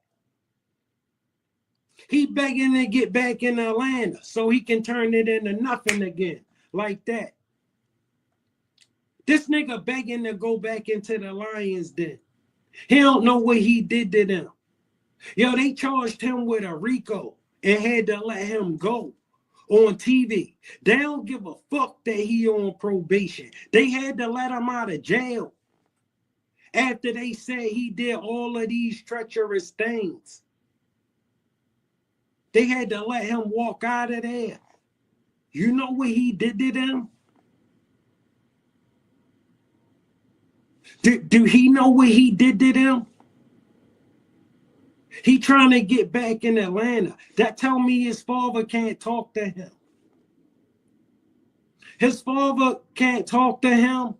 He begging to get back in Atlanta so he can turn it into nothing again like that. This nigga begging to go back into the Lions Den. He don't know what he did to them. Yo, they charged him with a RICO and had to let him go on TV. They don't give a fuck that he on probation. They had to let him out of jail after they said he did all of these treacherous things. They had to let him walk out of there. You know what he did to them? Do he know what he did to them? He trying to get back in Atlanta. That tell me his father can't talk to him. His father can't talk to him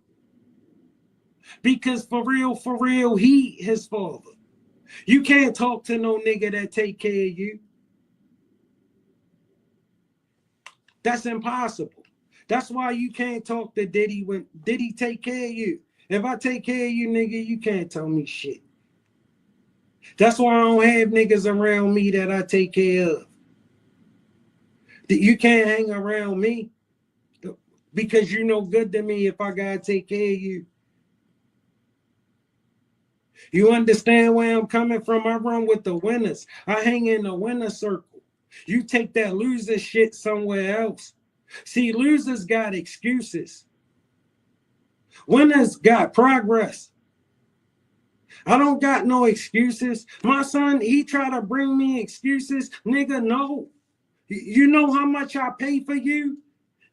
because for real, he his father. You can't talk to no nigga that take care of you. That's impossible. That's why you can't talk to Diddy when Diddy take care of you. If I take care of you, nigga, you can't tell me shit. That's why I don't have niggas around me that I take care of. You can't hang around me because you no good to me if I gotta take care of you. You understand where I'm coming from? I run with the winners. I hang in the winner circle. You take that loser shit somewhere else. See, losers got excuses. Winners got progress. I don't got no excuses. My son, he try to bring me excuses. Nigga, no. You know how much I pay for you?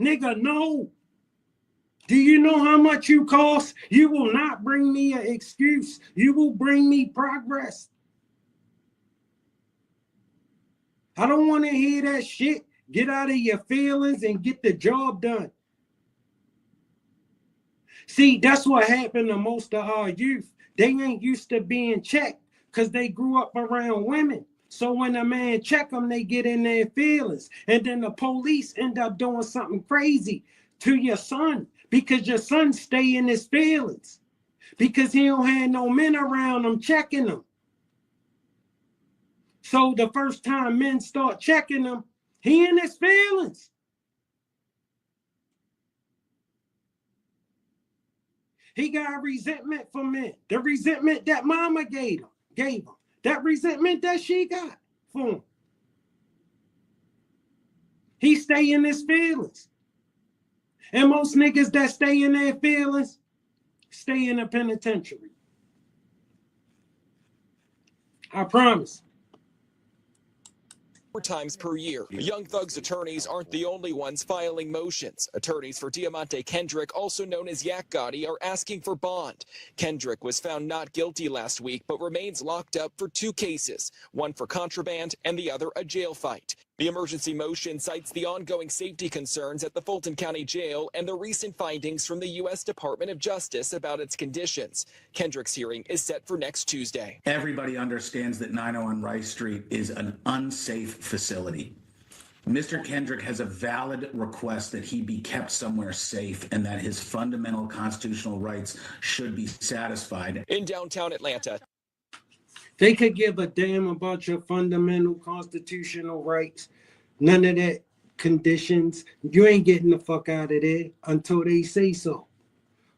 Nigga, no. Do you know how much you cost? You will not bring me an excuse. You will bring me progress. I don't want to hear that shit. Get out of your feelings and get the job done. See, that's what happened to most of our youth. They ain't used to being checked because they grew up around women. So when a man check them, they get in their feelings. And then the police end up doing something crazy to your son because your son stay in his feelings because he don't have no men around him checking him. So the first time men start checking him, he in his feelings. He got resentment for men. The resentment that mama gave him. That resentment that she got for him. He stay in his feelings. And most niggas that stay in their feelings stay in the penitentiary. I promise. 4 times per year. Young Thug's attorneys aren't the only ones filing motions. Attorneys for Diamante Kendrick, also known as Yak Gotti, are asking for bond. Kendrick was found not guilty last week, but remains locked up for 2 cases, one for contraband and the other a jail fight. The emergency motion cites the ongoing safety concerns at the Fulton County Jail and the recent findings from the U.S. Department of Justice about its conditions. Kendrick's hearing is set for next Tuesday. Everybody understands that 901 Rice Street is an unsafe facility. Mr. Kendrick has a valid request that he be kept somewhere safe and that his fundamental constitutional rights should be satisfied. In downtown Atlanta, they could give a damn about your fundamental constitutional rights. None of that conditions. You ain't getting the fuck out of there until they say so.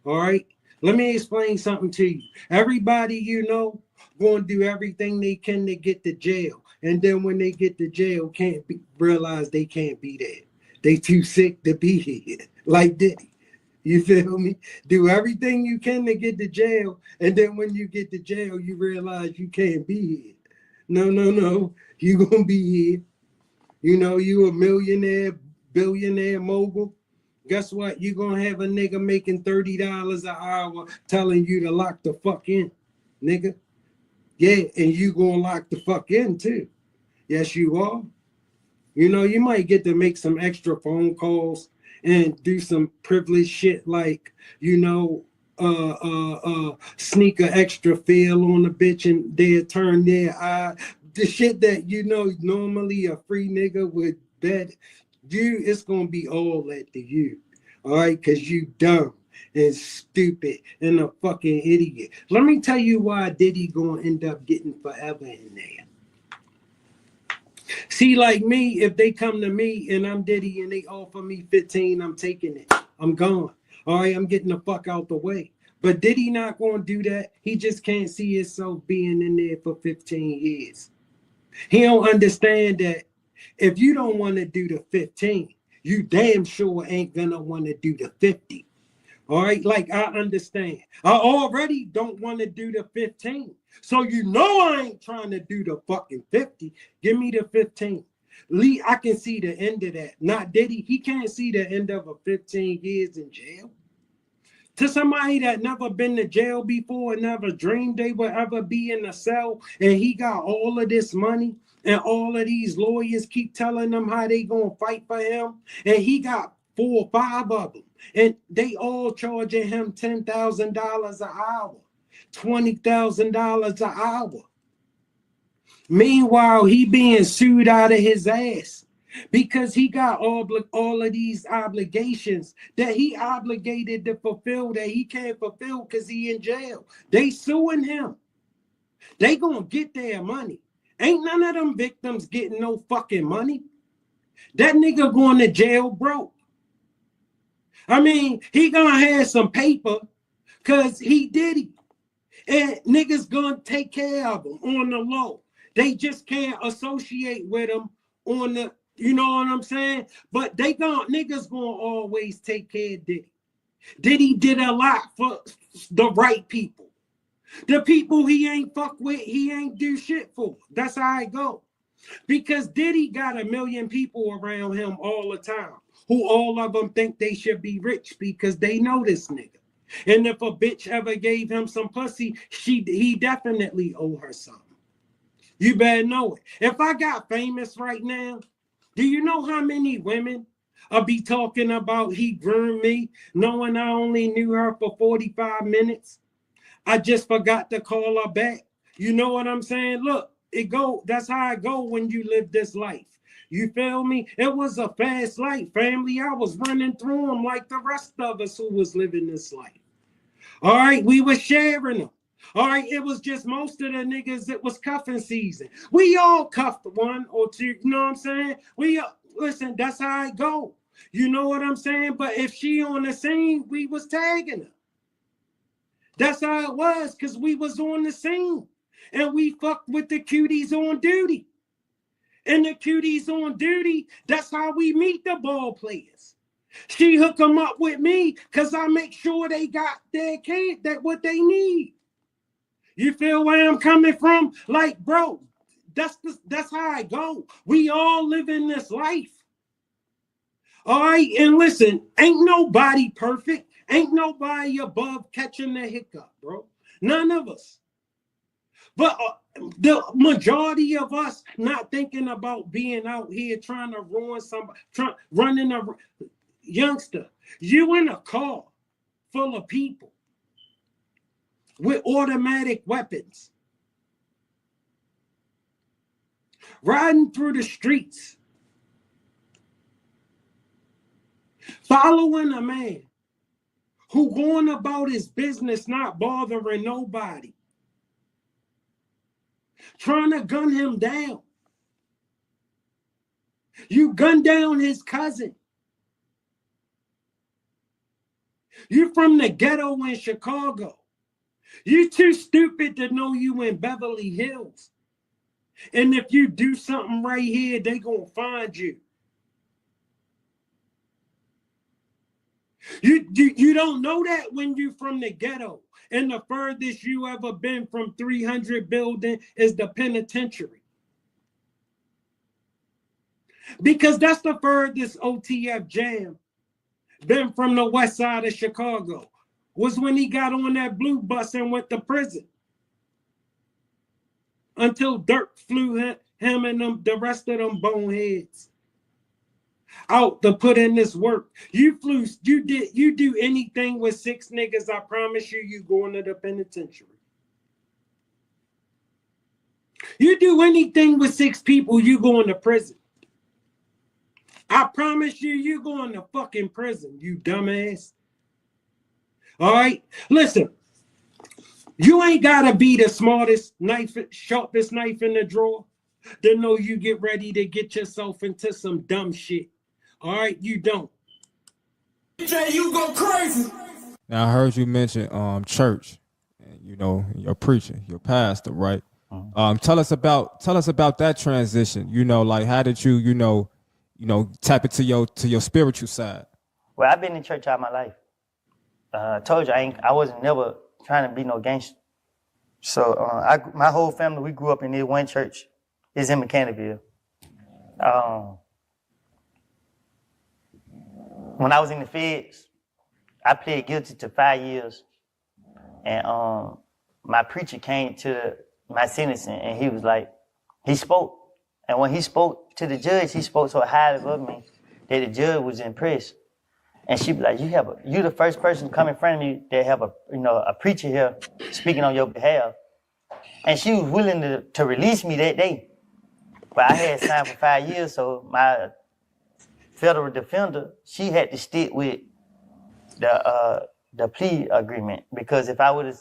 All right? Let me explain something to you. Everybody you know going to do everything they can to get to jail. And then when they get to jail, realize they can't be there. They too sick to be here. Like Diddy. You feel me? Do everything you can to get to jail. And then when you get to jail, you realize you can't be here. No. You going to be here. You know, you a millionaire, billionaire mogul. Guess what? You going to have a nigga making $30 an hour telling you to lock the fuck in, nigga. Yeah, and you going to lock the fuck in too. Yes, you are. You know, you might get to make some extra phone calls and do some privileged shit like, you know, sneak an extra feel on the bitch and they'll turn their eye. The shit that, you know, normally a free nigga would bet you, it's going to be all that to you. All right, because you dumb and stupid and a fucking idiot. Let me tell you why Diddy going to end up getting forever in there. See, like me, if they come to me and I'm Diddy and they offer me 15, I'm taking it. I'm gone. All right, I'm getting the fuck out the way. But Diddy not going to do that. He just can't see himself being in there for 15 years. He don't understand that if you don't want to do the 15, you damn sure ain't going to want to do the 50. All right, like I understand. I already don't want to do the 15. So you know I ain't trying to do the fucking 50. Give me the 15. Lee, I can see the end of that. Not Diddy. He can't see the end of a 15 years in jail. To somebody that never been to jail before and never dreamed they would ever be in a cell, and he got all of this money, and all of these lawyers keep telling them how they gonna fight for him, and he got 4 or 5 of them, and they all charging him $10,000 an hour, $20,000 an hour. Meanwhile, he being sued out of his ass because he got all of these obligations that he obligated to fulfill that he can't fulfill because he in jail. They suing him. They gonna get their money. Ain't none of them victims getting no fucking money. That nigga going to jail broke. I mean, he gonna have some paper because he did it. And niggas gonna take care of him on the low. They just can't associate with him on the, you know what I'm saying? But niggas gonna always take care of Diddy. Diddy did a lot for the right people. The people he ain't fuck with, he ain't do shit for. That's how I go. Because Diddy got 1 million people around him all the time, who all of them think they should be rich because they know this nigga. And if a bitch ever gave him some pussy, he definitely owe her something. You better know it. If I got famous right now, do you know how many women I'll be talking about he groomed me, knowing I only knew her for 45 minutes. I just forgot to call her back. You know what I'm saying? Look, that's how it go when you live this life. You feel me? It was a fast life, family. I was running through them like the rest of us who was living this life. All right, we were sharing them. All right, it was just most of the niggas, it was cuffing season. We all cuffed one or two, you know what I'm saying? Listen, that's how it go. You know what I'm saying? But if she on the scene, we was tagging her. That's how it was, because we was on the scene. And we fucked with the cuties on duty. And the cuties on duty, that's how we meet the ball players. She hook them up with me because I make sure they got what they need. You feel where I'm coming from? Like, bro, that's how I go. We all live in this life. All right, and listen, ain't nobody perfect. Ain't nobody above catching the hiccup, bro. None of us. But the majority of us not thinking about being out here trying to ruin somebody, running a youngster. You in a car full of people with automatic weapons, riding through the streets, following a man who going about his business, not bothering nobody, trying to gun him down. You gunned down his cousin. You from the ghetto in Chicago. You too stupid to know you in Beverly Hills. And if you do something right here, they gonna find you. You don't know that when you from the ghetto. And the furthest you ever been from 300 building is the penitentiary. Because that's the furthest OTF jam been from the west side of Chicago. Was when he got on that blue bus and went to prison. Until Durk flew him and the rest of them boneheads out to put in this work. You do anything with 6 niggas, I promise you going to the penitentiary. You do anything with 6 people, you going to prison. I promise you going to fucking prison, you dumbass. All right, listen. You ain't gotta be the smartest sharpest knife in the drawer to know you get ready to get yourself into some dumb shit. All right, you don't. DJ, you go crazy. Now I heard you mention church, and your preaching, your pastor, right? Tell us about that transition. Like how did you tap into your spiritual side? Well, I've been in church all my life. I told you I wasn't never trying to be no gangster. So my whole family, we grew up in this one church. It's in Mechanicsville. When I was in the feds, I pled guilty to 5 years. And my preacher came to my sentencing and he was like, he spoke. And when he spoke to the judge, he spoke so highly of me that the judge was impressed. And she be like, you the first person to come in front of me that have a preacher here speaking on your behalf. And she was willing to release me that day. But I had signed for 5 years, so my federal defender, she had to stick with the plea agreement. Because if I would have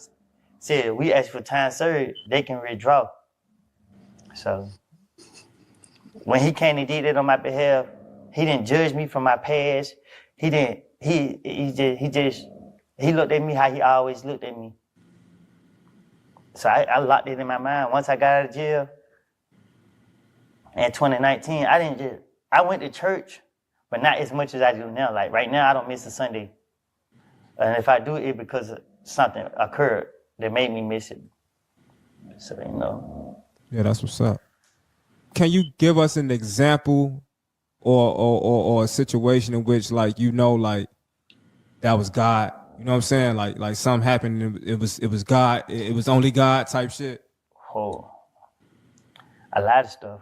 said, we asked for time served, they can withdraw. So when he came and did it on my behalf, he didn't judge me for my past. He didn't. He looked at me how he always looked at me. So I locked it in my mind. Once I got out of jail in 2019, I went to church, but not as much as I do now. Like right now, I don't miss a Sunday. And if I do, it's because something occurred that made me miss it. So, Yeah, that's what's up. Can you give us an example or a situation in which like that was God? You know what I'm saying? Like something happened and it was God, it was only God type shit. Oh, a lot of stuff.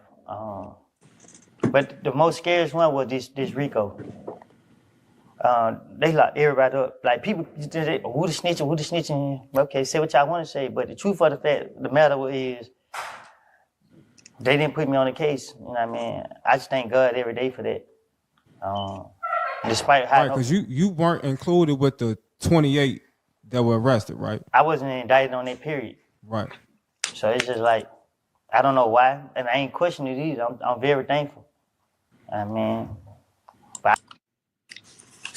But the most scariest one was this Rico. They locked everybody up. Like people, who the snitching? Okay, say what y'all want to say, but the truth of the matter is, they didn't put me on the case. You know what I mean? I just thank God every day for that. Despite how right, because you weren't included with the 28 that were arrested, right? I wasn't indicted on that period. Right. So it's just like, I don't know why, and I ain't questioning it either. I'm very thankful. I mean,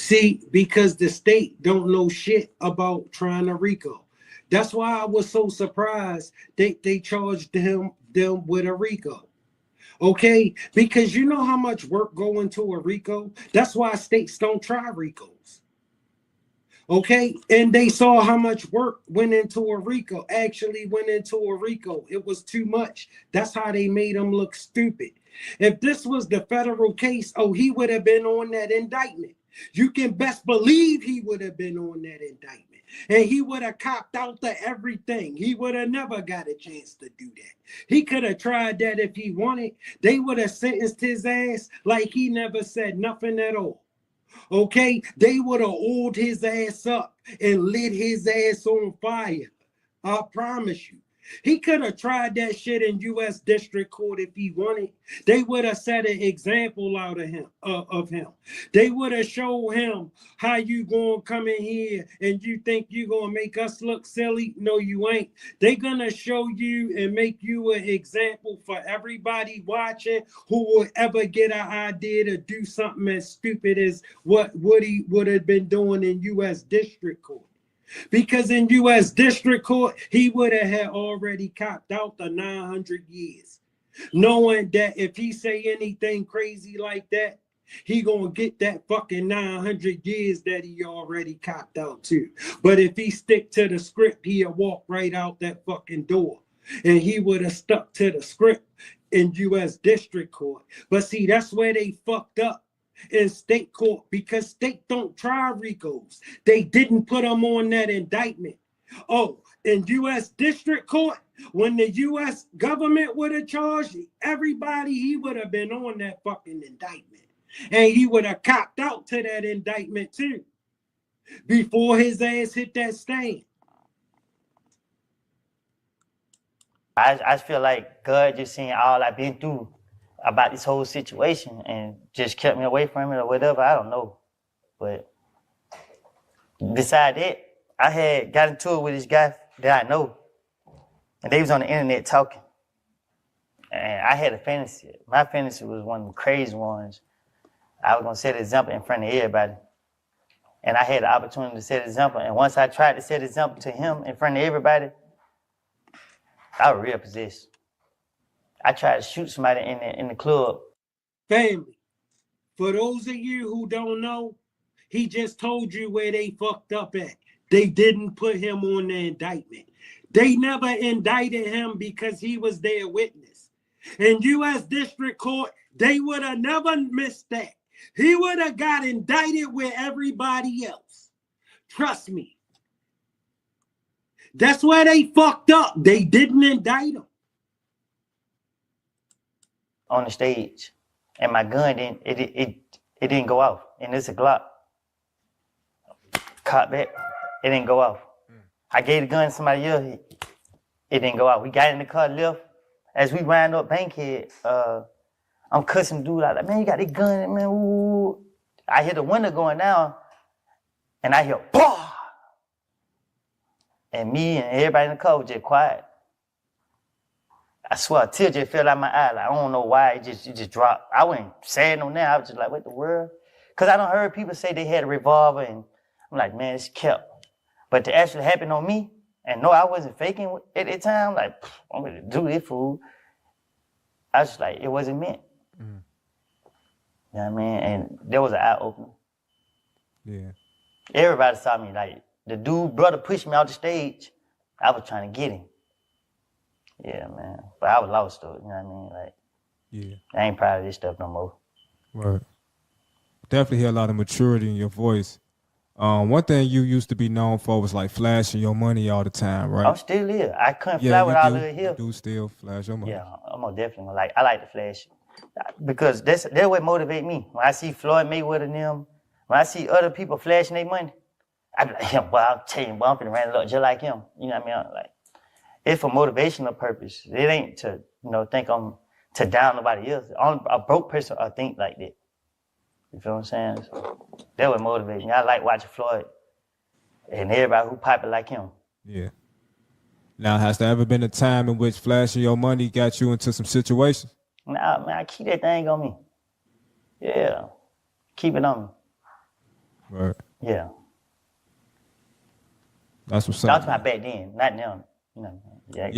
See, because the state don't know shit about trying to RICO. That's why I was so surprised they charged them with a RICO. Okay, because you know how much work go into a RICO. That's why states don't try RICOs. Okay, and they saw how much work went into a RICO. Actually went into a RICO. It was too much. That's how they made them look stupid. If this was the federal case, oh, he would have been on that indictment. You can best believe he would have been on that indictment. And he would have copped out to everything. He would have never got a chance to do that. He could have tried that if he wanted. They would have sentenced his ass like he never said nothing at all. Okay? They would have oiled his ass up and lit his ass on fire. I promise you. He could have tried that shit in U.S. District Court if he wanted. They would have set an example out of him. They would have showed him how you gonna come in here and you think you gonna make us look silly. No, you ain't. They gonna show you and make you an example for everybody watching who will ever get an idea to do something as stupid as what Woody would have been doing in U.S. District Court. Because in U.S. District Court, he would have had already copped out the 900 years. Knowing that if he say anything crazy like that, he gonna get that fucking 900 years that he already copped out too. But if he stick to the script, he'll walk right out that fucking door. And he would have stuck to the script in U.S. District Court. But see, that's where they fucked up. In state court, because state don't try RICOs. They didn't put them on that indictment. Oh, in U.S. District Court, when the U.S. government would have charged everybody, he would have been on that fucking indictment. And he would have copped out to that indictment too. Before his ass hit that stand. I feel like God just seeing all I've been through about this whole situation and just kept me away from it or whatever. I don't know. But besides that, I had got into it with this guy that I know. And they was on the internet talking. And I had a fantasy. My fantasy was one of the crazy ones. I was going to set an example in front of everybody. And I had the opportunity to set an example. And once I tried to set an example to him in front of everybody, I was real possessed. I tried to shoot somebody in the club. Family, for those of you who don't know, he just told you where they fucked up at. They didn't put him on the indictment. They never indicted him because he was their witness. In U.S. District Court, they would have never missed that. He would have got indicted with everybody else. Trust me. That's where they fucked up. They didn't indict him. On the stage, and my gun didn't go off, and it's a Glock. Caught back, it didn't go off. I gave the gun to somebody else, it didn't go off. We got in the car, left. As we ran up Bankhead, I'm cussing dude out like, man, you got this gun, man. Ooh. I hear the window going down, and I hear, bah! And me and everybody in the car was just quiet. I swear, a tear just fell out my eye. Like, I don't know why, it just dropped. I wasn't saying no now. I was just like, what the world? Because I done heard people say they had a revolver, and I'm like, man, it's kept. But to actually happen on me, and no, I wasn't faking at that time, like, I'm going to do this fool. I was just like, it wasn't meant. You know what I mean? And there was an eye-opener. Yeah. Everybody saw me. Like, the dude, brother pushed me off the stage. I was trying to get him. Yeah, man. But I was lost though, you know what I mean? Like, yeah. I ain't proud of this stuff no more. Right. Definitely hear a lot of maturity in your voice. One thing you used to be known for was like flashing your money all the time, right? I'm still here. I couldn't fly without it here. You do still flash your money. Yeah, I'm definitely like, I like to flash. Because that's what motivate me. When I see Floyd Mayweather and them, when I see other people flashing their money, I be like, yeah, boy, I'll tell you, boy, I'm finna run it up just like him. You know what I mean? Like, it's for motivational purpose. It ain't to, think I'm to down nobody else. A broke person will think like that. You feel what I'm saying? So that would motivate me. I like watching Floyd and everybody who pipe it like him. Yeah. Now, has there ever been a time in which flashing your money got you into some situations? Nah, man, I keep that thing on me. Yeah. Keep it on me. Right. Yeah. That's what's up. That's my back then, not now. Yeah.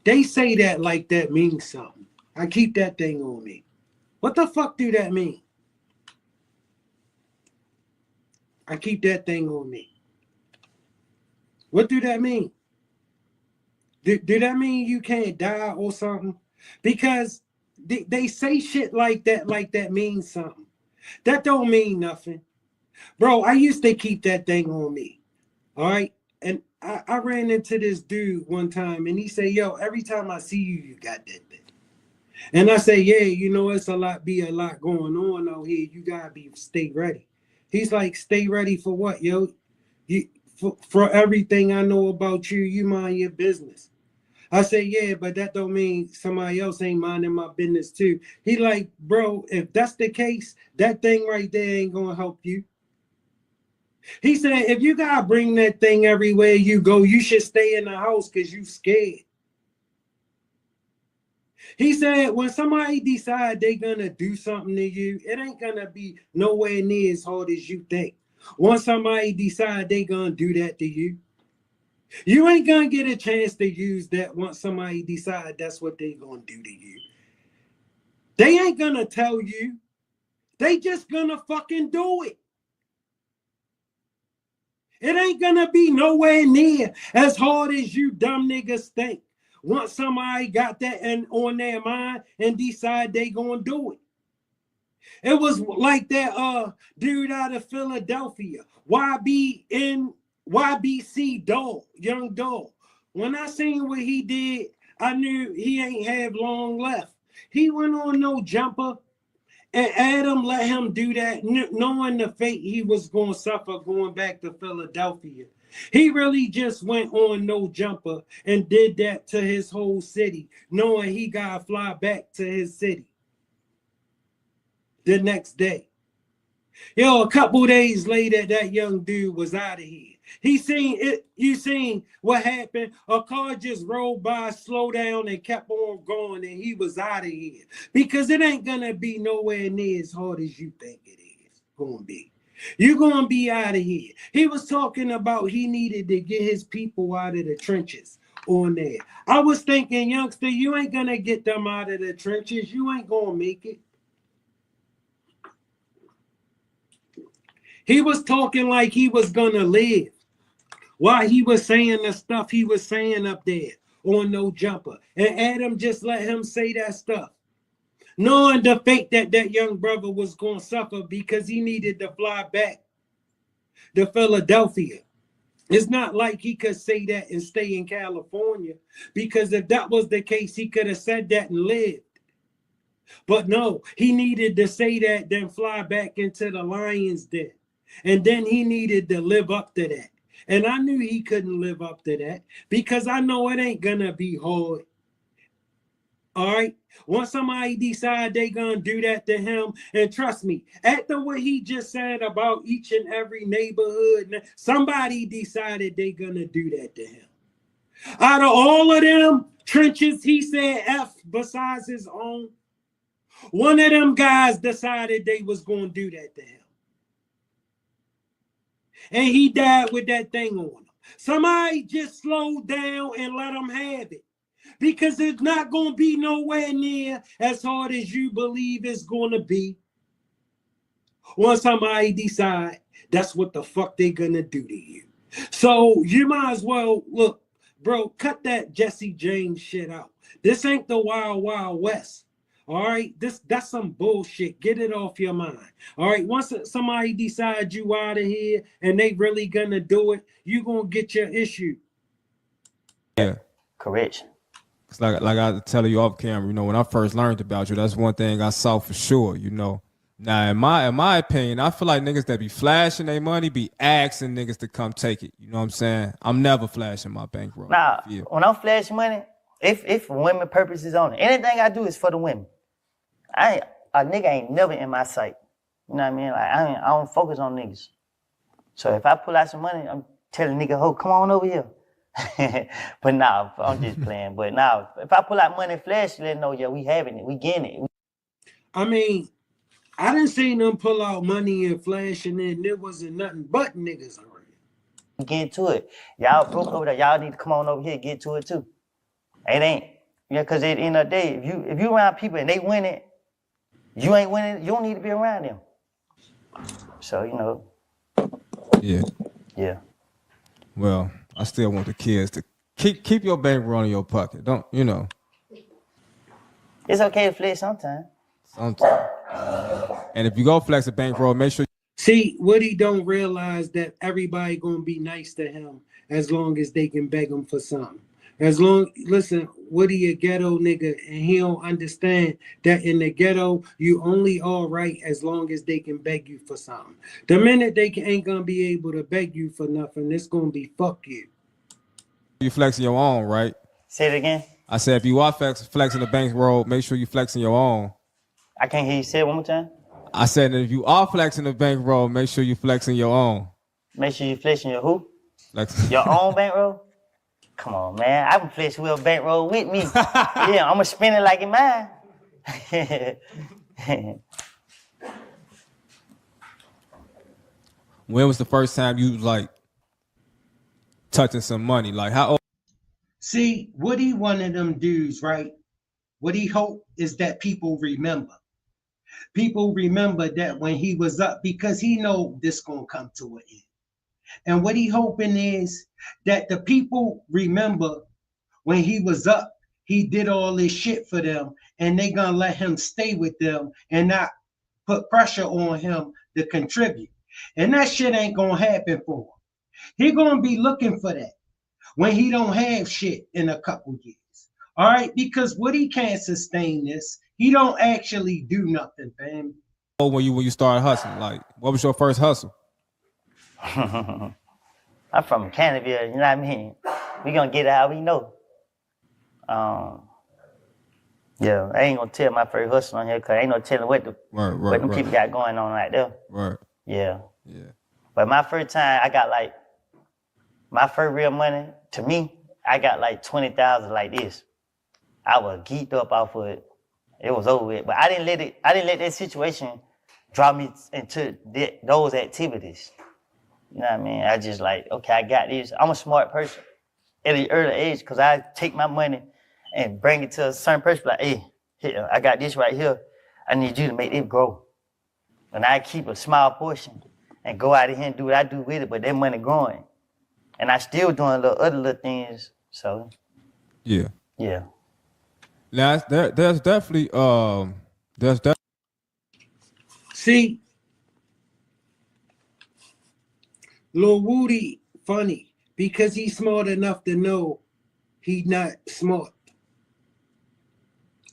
They say that like that means something. I keep that thing on me. What the fuck do that mean? I keep that thing on me. What do that mean? Do that mean you can't die or something? Because they say shit like that means something. That don't mean nothing. Bro, I used to keep that thing on me. All right? And I ran into this dude one time and he said, yo, every time I see you, you got that thing. And I say, yeah, it's a lot going on out here. You gotta stay ready. He's like, stay ready for what, yo? For everything I know about you, you mind your business. I say, yeah, but that don't mean somebody else ain't minding my business too. He like, bro, if that's the case, that thing right there ain't gonna help you. He said, if you gotta bring that thing everywhere you go, you should stay in the house because you scared. He said, when somebody decide they gonna do something to you, it ain't gonna be nowhere near as hard as you think. Once somebody decide they gonna do that to you, you ain't gonna get a chance to use that once somebody decide that's what they gonna do to you. They ain't gonna tell you. They just gonna fucking do it. It ain't gonna be nowhere near as hard as you dumb niggas think. Once somebody got that on their mind and decide they gonna do it. It was like that dude out of Philadelphia, YBC Dog, Young Dog. When I seen what he did, I knew he ain't have long left. He went on no jumper, and Adam let him do that, knowing the fate he was going to suffer going back to Philadelphia. He really just went on no jumper and did that to his whole city, knowing he got to fly back to his city the next day. Yo, a couple days later, that young dude was out of here. He seen it. You seen what happened? A car just rolled by, slowed down, and kept on going, and he was out of here. Because it ain't gonna be nowhere near as hard as you think it is gonna be. You're gonna be out of here. He was talking about he needed to get his people out of the trenches on there. I was thinking, youngster, you ain't gonna get them out of the trenches. You ain't gonna make it. He was talking like he was gonna live while he was saying the stuff he was saying up there on no jumper. And Adam just let him say that stuff, knowing the fate that young brother was gonna suffer because he needed to fly back to Philadelphia. It's not like he could say that and stay in California, because if that was the case, he could have said that and lived. But no, he needed to say that, then fly back into the lion's den. And then he needed to live up to that. And I knew he couldn't live up to that because I know it ain't gonna be hard. All right? Once somebody decide they gonna do that to him, and trust me, after what he just said about each and every neighborhood, somebody decided they gonna do that to him. Out of all of them trenches, he said F besides his own, one of them guys decided they was gonna do that to him. And he died with that thing on him. Somebody just slowed down and let him have it. Because it's not going to be nowhere near as hard as you believe it's going to be. Once somebody decide that's what the fuck they going to do to you. So you might as well, look, bro, cut that Jesse James shit out. This ain't the Wild Wild West. All right, that's some bullshit. Get it off your mind. All right, once somebody decides you out of here and they really gonna do it, you gonna get your issue. Yeah, correction. 'Cause like I tell you off camera, you know, when I first learned about you, that's one thing I saw for sure, you know. Now, in my opinion, I feel like niggas that be flashing their money be asking niggas to come take it. You know what I'm saying? I'm never flashing my bankroll. Nah, when I'm flashing money, if women purpose is on it, anything I do is for the women. A nigga ain't never in my sight. You know what I mean? Like I don't focus on niggas. So if I pull out some money, I'm telling nigga, "Ho, come on over here." But nah, I'm just playing. But nah, if I pull out money and flash, let them know, yeah, we having it, we getting it. I mean, I didn't see them pull out money and flashing it, and there wasn't nothing but niggas around. Get to it. Y'all broke over there. Y'all need to come on over here and get to it too. It ain't. Yeah, because at the end of the day, if you around people and they win it, you ain't winning, you don't need to be around them. So, you know. Yeah. Yeah. Well, I still want the kids to keep your bankroll in your pocket. Don't, you know. It's okay to flex sometimes. Sometimes. And if you go flex a bankroll, make sure. See, Woody don't realize that everybody gonna be nice to him as long as they can beg him for something. Listen, Woody a ghetto nigga, and he don't understand that in the ghetto, you only all right as long as they can beg you for something. The minute they ain't gonna be able to beg you for nothing, it's gonna be fuck you. You flexing your own, right? Say it again. I said if you are flexing the bankroll, make sure you flexing your own. I can't hear you say it one more time. I said that if you are flexing the bankroll, make sure you flexing your own. Make sure you flexing your who? Flexing. Your own bankroll? Come on, man. I can flex with a bankroll with me. Yeah, I'm going to spend it like it's mine. When was the first time you was like touching some money? Like how old? See, Woody one of them dudes, right? What he hope is that people remember. People remember that when he was up, because he know this gonna come to an end. And what he hoping is that the people remember when he was up, he did all this shit for them, and they gonna let him stay with them and not put pressure on him to contribute. And that shit ain't gonna happen for him. He gonna be looking for that when he don't have shit in a couple years. All right, because Woody can't sustain this. He don't actually do nothing, fam. When you started hustling, like what was your first hustle? I'm from Canterville, you know what I mean? We gonna get it how we know. Yeah, I ain't gonna tell my first hustle on here because ain't no telling what them people got going on right there. Right. Yeah. But my first time, I got like my first real money. To me, I got like 20,000 like this. I was geeked up off of it. It was over with, but I didn't let that situation draw me into those activities. You know what I mean? I just like, okay, I got this. I'm a smart person at an early age because I take my money and bring it to a certain person like, hey, here, I got this right here. I need you to make it grow. And I keep a small portion and go out of here and do what I do with it, but that money growing. And I still doing other little things, so. Yeah. Yeah. Now, there's definitely, See, Lil Woody funny because he's smart enough to know he's not smart.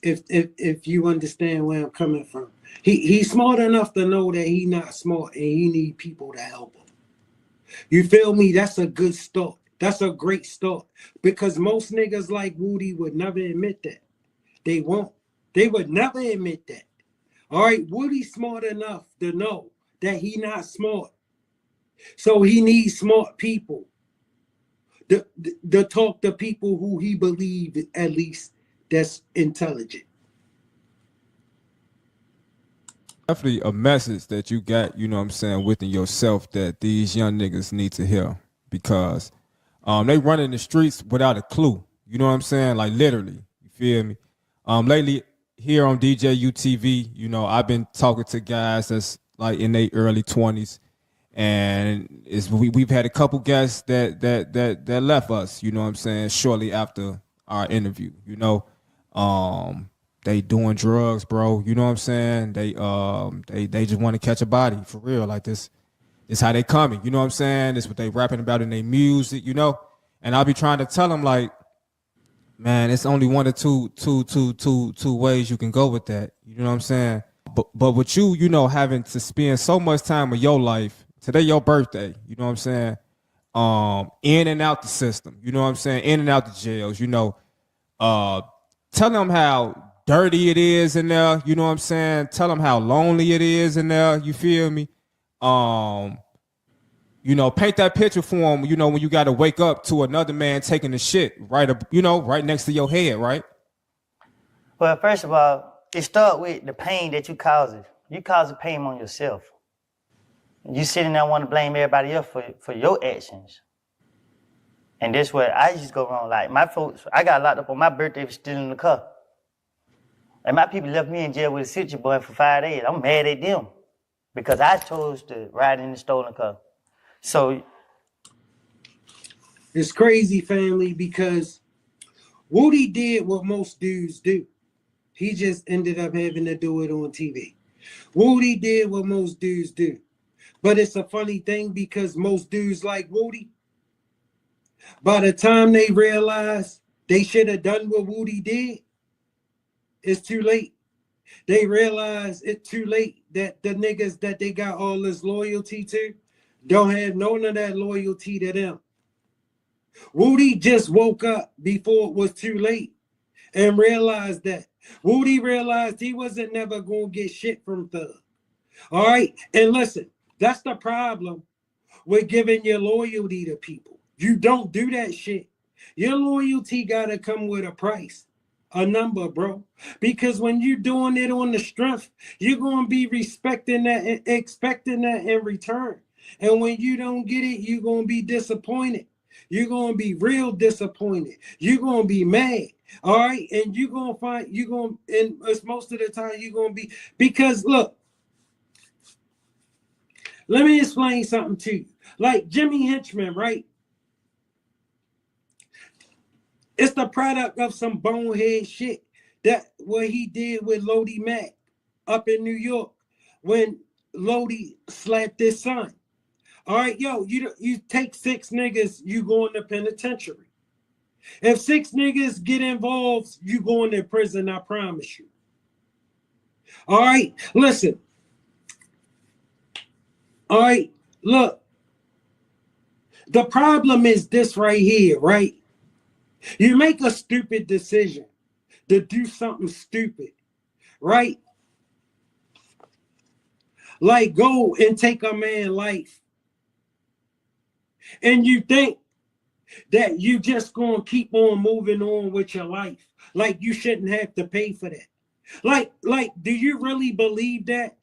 If you understand where I'm coming from, he's smart enough to know that he's not smart and he need people to help him. You feel me? That's a good start. That's a great start because most niggas like Woody would never admit that. They won't. They would never admit that. All right, Woody's smart enough to know that he not smart. So he needs smart people to talk to people who he believes at least that's intelligent. Definitely a message that you got, you know what I'm saying, within yourself that these young niggas need to hear because they run in the streets without a clue. You know what I'm saying? Like literally, you feel me? Lately here on DJ UTV, you know, I've been talking to guys that's like in their early 20s, and we've had a couple guests that left us, you know what I'm saying, shortly after our interview. You know, they doing drugs, bro. You know what I'm saying? They just want to catch a body for real, like this. This how they coming. You know what I'm saying? This what they rapping about in their music. You know, and I'll be trying to tell them like, man, it's only one or two ways you can go with that. You know what I'm saying? But with you, you know, having to spend so much time of your life, today your birthday, you know what I'm saying? In and out the system, you know what I'm saying? In and out the jails, you know. Tell them how dirty it is in there, you know what I'm saying? Tell them how lonely it is in there, you feel me? You know, paint that picture for them, you know, when you got to wake up to another man taking the shit right up, you know, right next to your head, right? Well, first of all, it starts with the pain that you cause it. You cause the pain on yourself. You sitting there want to blame everybody else for your actions. And that's where I just go wrong. Like my folks, I got locked up on my birthday for stealing the car. And my people left me in jail with a city boy for 5 days. I'm mad at them because I chose to ride in the stolen car. So it's crazy, family, because Woody did what most dudes do. He just ended up having to do it on TV. Woody did what most dudes do. But it's a funny thing because most dudes like Woody, by the time they realize they should have done what Woody did, it's too late. They realize it's too late that the niggas that they got all this loyalty to don't have none of that loyalty to them. Woody just woke up before it was too late and realized that. Woody realized he wasn't never going to get shit from Thug. All right? And listen, that's the problem with giving your loyalty to people. You don't do that shit. Your loyalty got to come with a price, a number, bro. Because when you're doing it on the strength, you're going to be respecting that and expecting that in return. And when you don't get it, you're going to be disappointed. You're going to be real disappointed. You're going to be mad. All right. And you're going to find, and it's most of the time you're going to be, because look, let me explain something to you. Like Jimmy Henchman, right? It's the product of some bonehead shit that what he did with Lodi Mack up in New York when Lodi slapped his son. All right, yo, you take 6 niggas, you go in the penitentiary. If 6 niggas get involved, you go into prison, I promise you. All right, listen. All right, look. The problem is this right here, right? You make a stupid decision to do something stupid, right? Like go and take a man's life. And you think that you just gonna keep on moving on with your life. Like you shouldn't have to pay for that. Like, do you really believe that?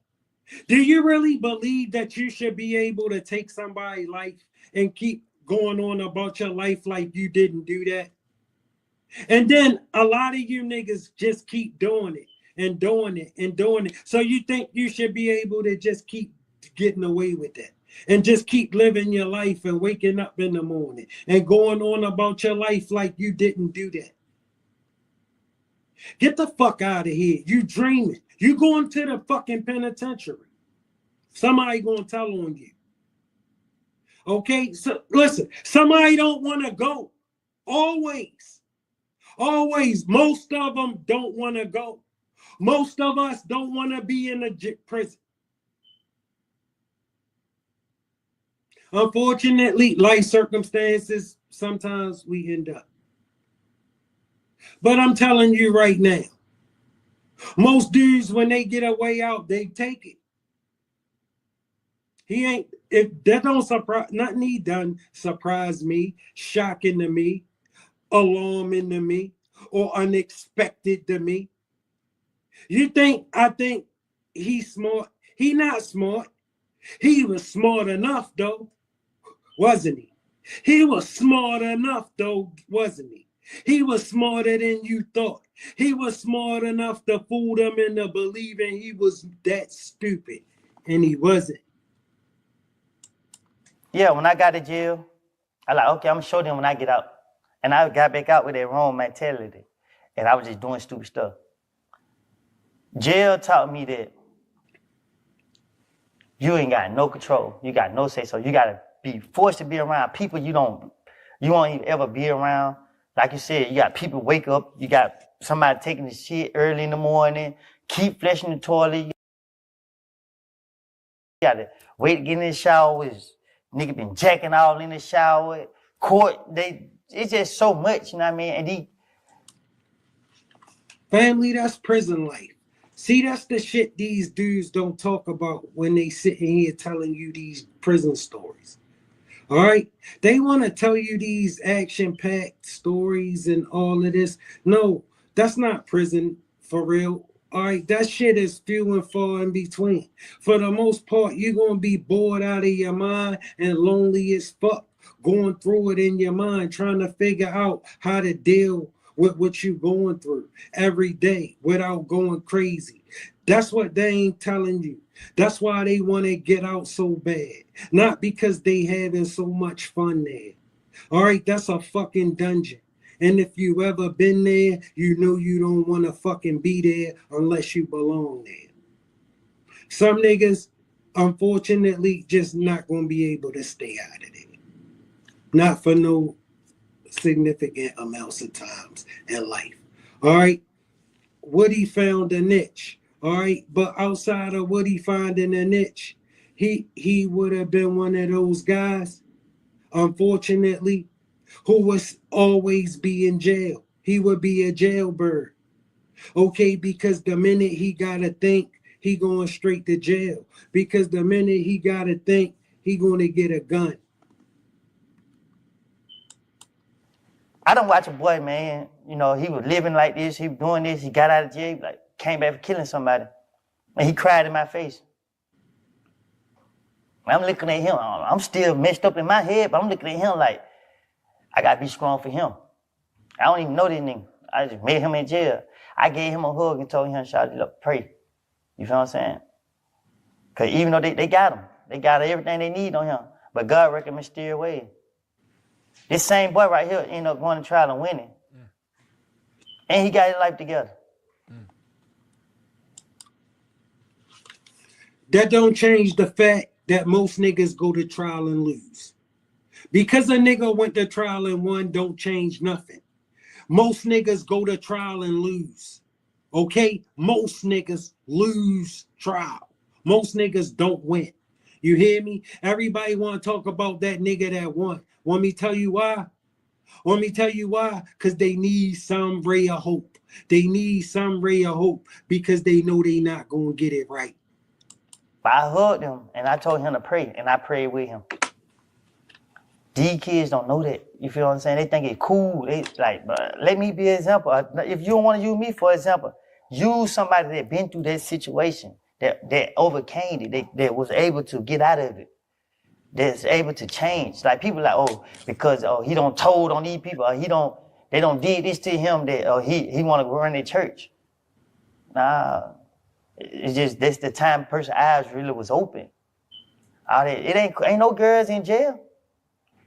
Do you really believe that you should be able to take somebody's life and keep going on about your life like you didn't do that? And then a lot of you niggas just keep doing it and doing it and doing it. So you think you should be able to just keep getting away with that and just keep living your life and waking up in the morning and going on about your life like you didn't do that. Get the fuck out of here. You dreaming. You going to the fucking penitentiary. Somebody gonna tell on you. Okay? So listen, somebody don't want to go. Always. Most of them don't want to go. Most of us don't want to be in a prison. Unfortunately, life circumstances, sometimes we end up. But I'm telling you right now, most dudes, when they get a way out, they take it. He ain't, if that don't surprise, nothing he done surprise me, shocking to me, alarming to me, or unexpected to me. I think he's smart. He not smart. He was smart enough though, wasn't he? He was smart enough though, wasn't he? He was smarter than you thought. He was smart enough to fool them into believing he was that stupid, and he wasn't. yeah, when I got to jail, I like, okay, I'm gonna show them when I get out. And I got back out with that wrong mentality. And I was just doing stupid stuff. Jail taught me that you ain't got no control. You got no say so. You gotta be forced to be around people you won't even ever be around. Like you said, you got people wake up, you got somebody taking the shit early in the morning, keep flushing the toilet. You got to wait to get in the shower. Nigga been jacking all in the shower. Court, it's just so much, you know what I mean? And family, that's prison life. See, that's the shit these dudes don't talk about when they sitting here telling you these prison stories. All right? They want to tell you these action-packed stories and all of this. No, that's not prison for real. All right, that shit is few and far in between. For the most part, you're going to be bored out of your mind and lonely as fuck, going through it in your mind, trying to figure out how to deal with what you're going through every day without going crazy. That's what they ain't telling you. That's why they want to get out so bad. Not because they having so much fun there. All right, that's a fucking dungeon. And if you ever been there, you know you don't want to fucking be there unless you belong there. Some niggas, unfortunately, just not going to be able to stay out of there. Not for no significant amounts of times in life. All right, Woody found a niche. All right, but outside of Woody finding a niche, he would have been one of those guys, unfortunately, who was always be in jail. He would be a jailbird. Okay, because the minute he gotta think, he going straight to jail. Because the minute he gotta think, he gonna get a gun. I don't watch a boy, man. You know, he was living like this. He was doing this. He got out of jail, like came back for killing somebody. And he cried in my face. I'm looking at him. I'm still messed up in my head, but I'm looking at him like, I got to be strong for him. I don't even know this nigga. I just met him in jail. I gave him a hug and told him, shout it up, pray. You feel what I'm saying? Because even though they got him, they got everything they need on him, but God working mysterious ways. This same boy right here ended up going to trial and winning. And he got his life together. That don't change the fact that most niggas go to trial and lose. Because a nigga went to trial and won don't change nothing. Most niggas go to trial and lose. Okay? Most niggas lose trial. Most niggas don't win. You hear me? Everybody want to talk about that nigga that won. Want me to tell you why? Want me to tell you why? Because they need some ray of hope. They need some ray of hope because they know they not going to get it right. But I hugged him and I told him to pray and I prayed with him. These kids don't know that. You feel what I'm saying? They think it's cool. They like, but let me be an example. If you don't want to use me for example, use somebody that been through that situation, that overcame it, that was able to get out of it, that's able to change. Like people like, oh, because he don't told on these people, or they don't did this to him, that he want to run their church. Nah, it's just that's the time person's eyes really was open. It ain't no girls in jail.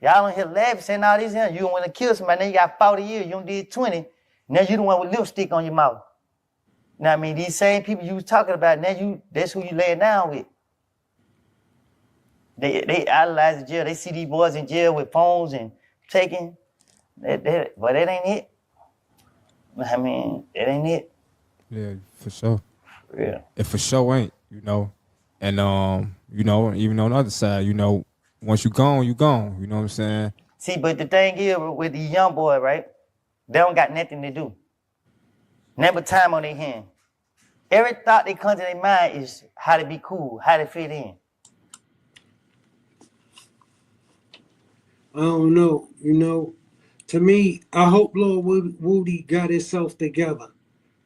Y'all don't hear laughing saying all these here. You don't want to kill somebody, then you got 40 years, you don't did 20. Now you the one with lipstick on your mouth. You know what I mean? These same people you was talking about, now that's who you laying down with. They idolize the jail. They see these boys in jail with phones and taking. But that ain't it. I mean, that ain't it. Yeah, for sure. Yeah. It for sure ain't, you know. And you know, even on the other side, you know, once you gone, you gone. You know what I'm saying? See, but the thing is with these young boys, right? They don't got nothing to do. Never time on their hand. Every thought that comes to their mind is how to be cool, how to fit in. I don't know, you know. To me, I hope Lil Woody got himself together.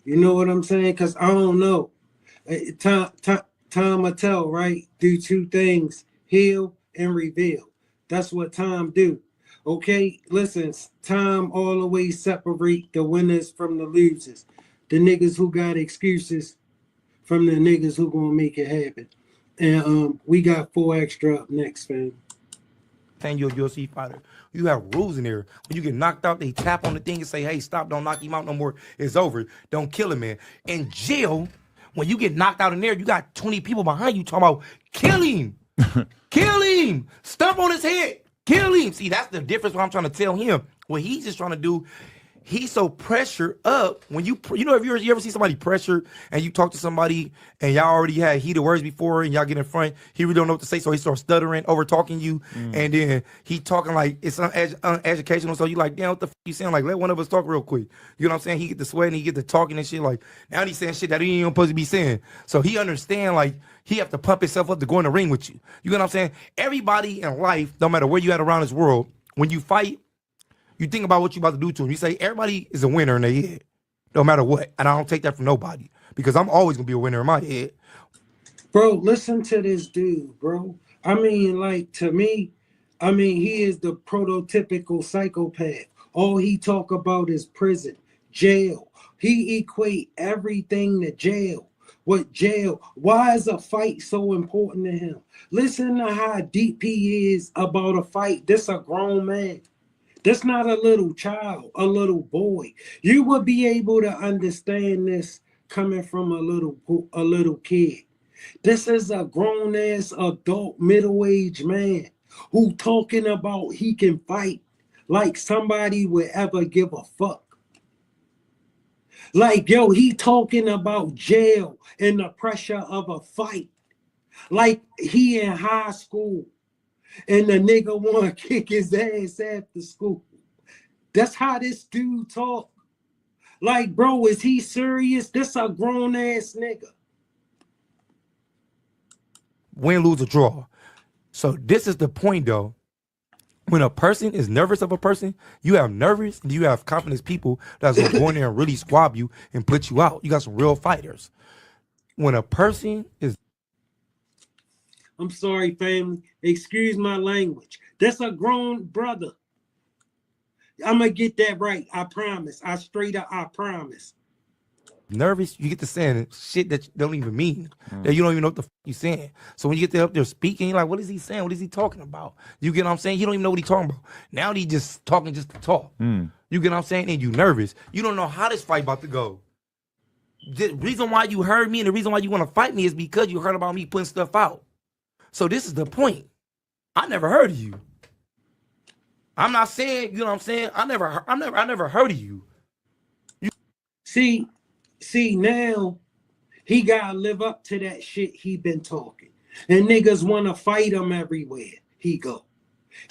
You know what I'm saying? Because I don't know. Time will tell, right? Do two things, heal and reveal. That's what time do. Okay, listen, time always separate the winners from the losers. The niggas who got excuses from the niggas who gonna make it happen. And we got 4 extra up next, fam. Saying you're a UFC fighter. You have rules in there. When you get knocked out, they tap on the thing and say, hey, stop, don't knock him out no more. It's over. Don't kill him, man. In jail, when you get knocked out in there, you got 20 people behind you talking about, kill him. Kill him. Stomp on his head. Kill him. See, that's the difference what I'm trying to tell him. What he's just trying to do, he's so pressured up when you know, if you ever see somebody pressured and you talk to somebody and y'all already had heated words before and y'all get in front, he really don't know what to say, so he starts stuttering, over talking you, and then he talking like it's uneducational, so you like, damn, what the you saying? Like, let one of us talk real quick. You know what I'm saying? He get to sweating, he get to talking and shit, like now he's saying shit that he ain't even supposed to be saying. So he understand like he have to pump himself up to go in the ring with you. You know what I'm saying? Everybody in life, no matter where you at around this world, when you fight, you think about what you about to do to him. You say everybody is a winner in their head, no matter what. And I don't take that from nobody because I'm always gonna be a winner in my head. Bro, listen to this dude, bro. I mean, like, to me, I mean, he is the prototypical psychopath. All he talk about is prison, jail. He equate everything to jail. What jail? Why is a fight so important to him? Listen to how deep he is about a fight. This a grown man. That's not a little child, a little boy. You would be able to understand this coming from a little kid. This is a grown-ass adult middle-aged man who talking about he can fight like somebody would ever give a fuck. Like, yo, he talking about jail and the pressure of a fight. Like he in high school and the nigga want to kick his ass after school. That's how this dude talk. Like, bro, is he serious? This a grown-ass nigga. Win, lose, or draw. So this is the point, though. When a person is nervous of a person, you have nervous and you have confident people that's going to go in there and really squab you and put you out. You got some real fighters. When a person is... I'm sorry, family. Excuse my language. That's a grown brother. I'm going to get that right. I promise. I promise. nervous, you get to saying shit that you don't even mean, that you don't even know what the fuck you saying. So when you get up there speaking, you're like, what is he saying? What is he talking about? You get what I'm saying? You don't even know what he's talking about. Now he just talking just to talk. You get what I'm saying? And you nervous. You don't know how this fight about to go. The reason why you heard me and the reason why you want to fight me is because you heard about me putting stuff out. So this is the point. I never heard of you. I'm not saying, you know what I'm saying? I never heard of you. See, now he gotta live up to that shit he been talking. And niggas wanna fight him everywhere he go.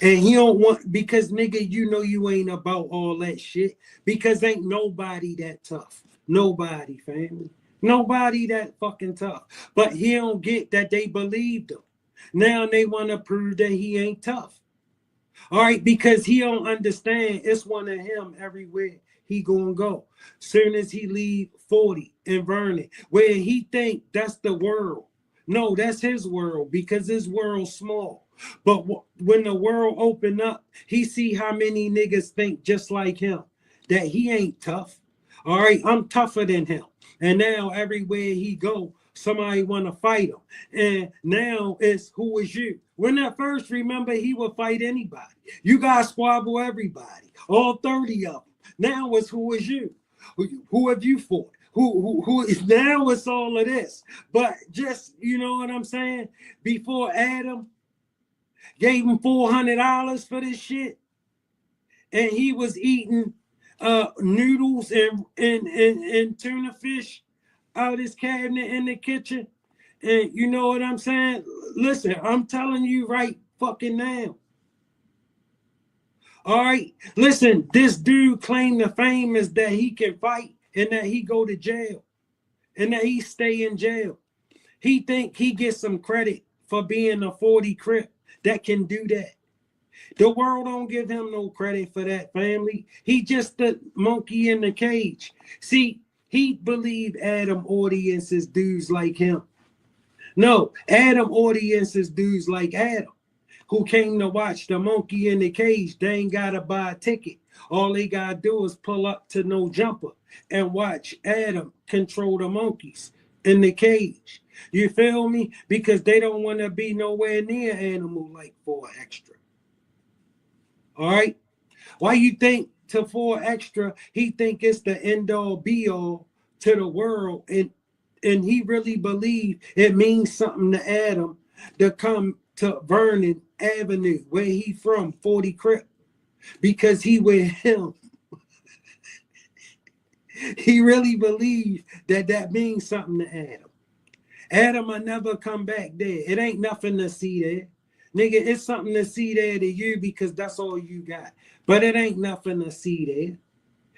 And he don't want, because nigga, you know you ain't about all that shit. Because ain't nobody that tough. Nobody, family. Nobody that fucking tough. But he don't get that they believed him. Now they wanna prove that he ain't tough. All right, because he don't understand it's one of him everywhere he gonna go. Soon as he leave 40 and Vernon, where he think that's the world. No, that's his world because his world's small. But when the world open up, he see how many niggas think just like him, that he ain't tough. All right, I'm tougher than him. And now everywhere he go, somebody want to fight him. And now it's who is you? When at first, remember, he would fight anybody. You guys squabble everybody, all 30 of them. Now it's who is you? Who have you fought? Who is now? It's all of this. But just, you know what I'm saying? Before Adam gave him $400 for this shit, and he was eating noodles and tuna fish out his cabinet in the kitchen. And you know what I'm saying? Listen, I'm telling you right fucking now. All right, listen, this dude claimed the fame is that he can fight and that he go to jail and that he stay in jail. He think he gets some credit for being a 40 Crip that can do that. The world don't give him no credit for that, family. He just the monkey in the cage. See, he believed Adam audiences dudes like him. No, Adam audiences dudes like Adam, who came to watch the monkey in the cage. They ain't gotta buy a ticket. All they gotta do is pull up to No Jumper and watch Adam control the monkeys in the cage. You feel me? Because they don't want to be nowhere near animal like 4 Extra. All right? Why you think to 4 Extra, he think it's the end all be all to the world, and he really believe it means something to Adam to come to Vernon Avenue, where he from, 40 Crip, because he with him. He really believed that that means something to Adam. Adam will never come back there. It ain't nothing to see there. Nigga, it's something to see there to you because that's all you got. But it ain't nothing to see there.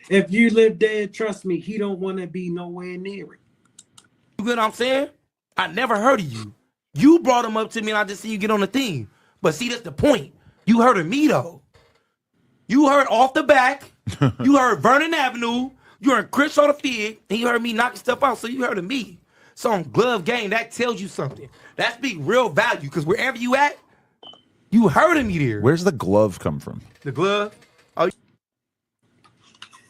If you live there, trust me, he don't want to be nowhere near it. You get what I'm saying? I never heard of you. You brought him up to me and I just see you get on the thing. But see, that's the point. You heard of me though. You heard Off the Back. You heard Vernon Avenue. You heard Chris on the Fig. And you heard me knocking stuff out. So you heard of me. So on Glove Game, that tells you something. That speaks real value. Because wherever you at, you heard of me there. Where's the glove come from? The glove? Oh,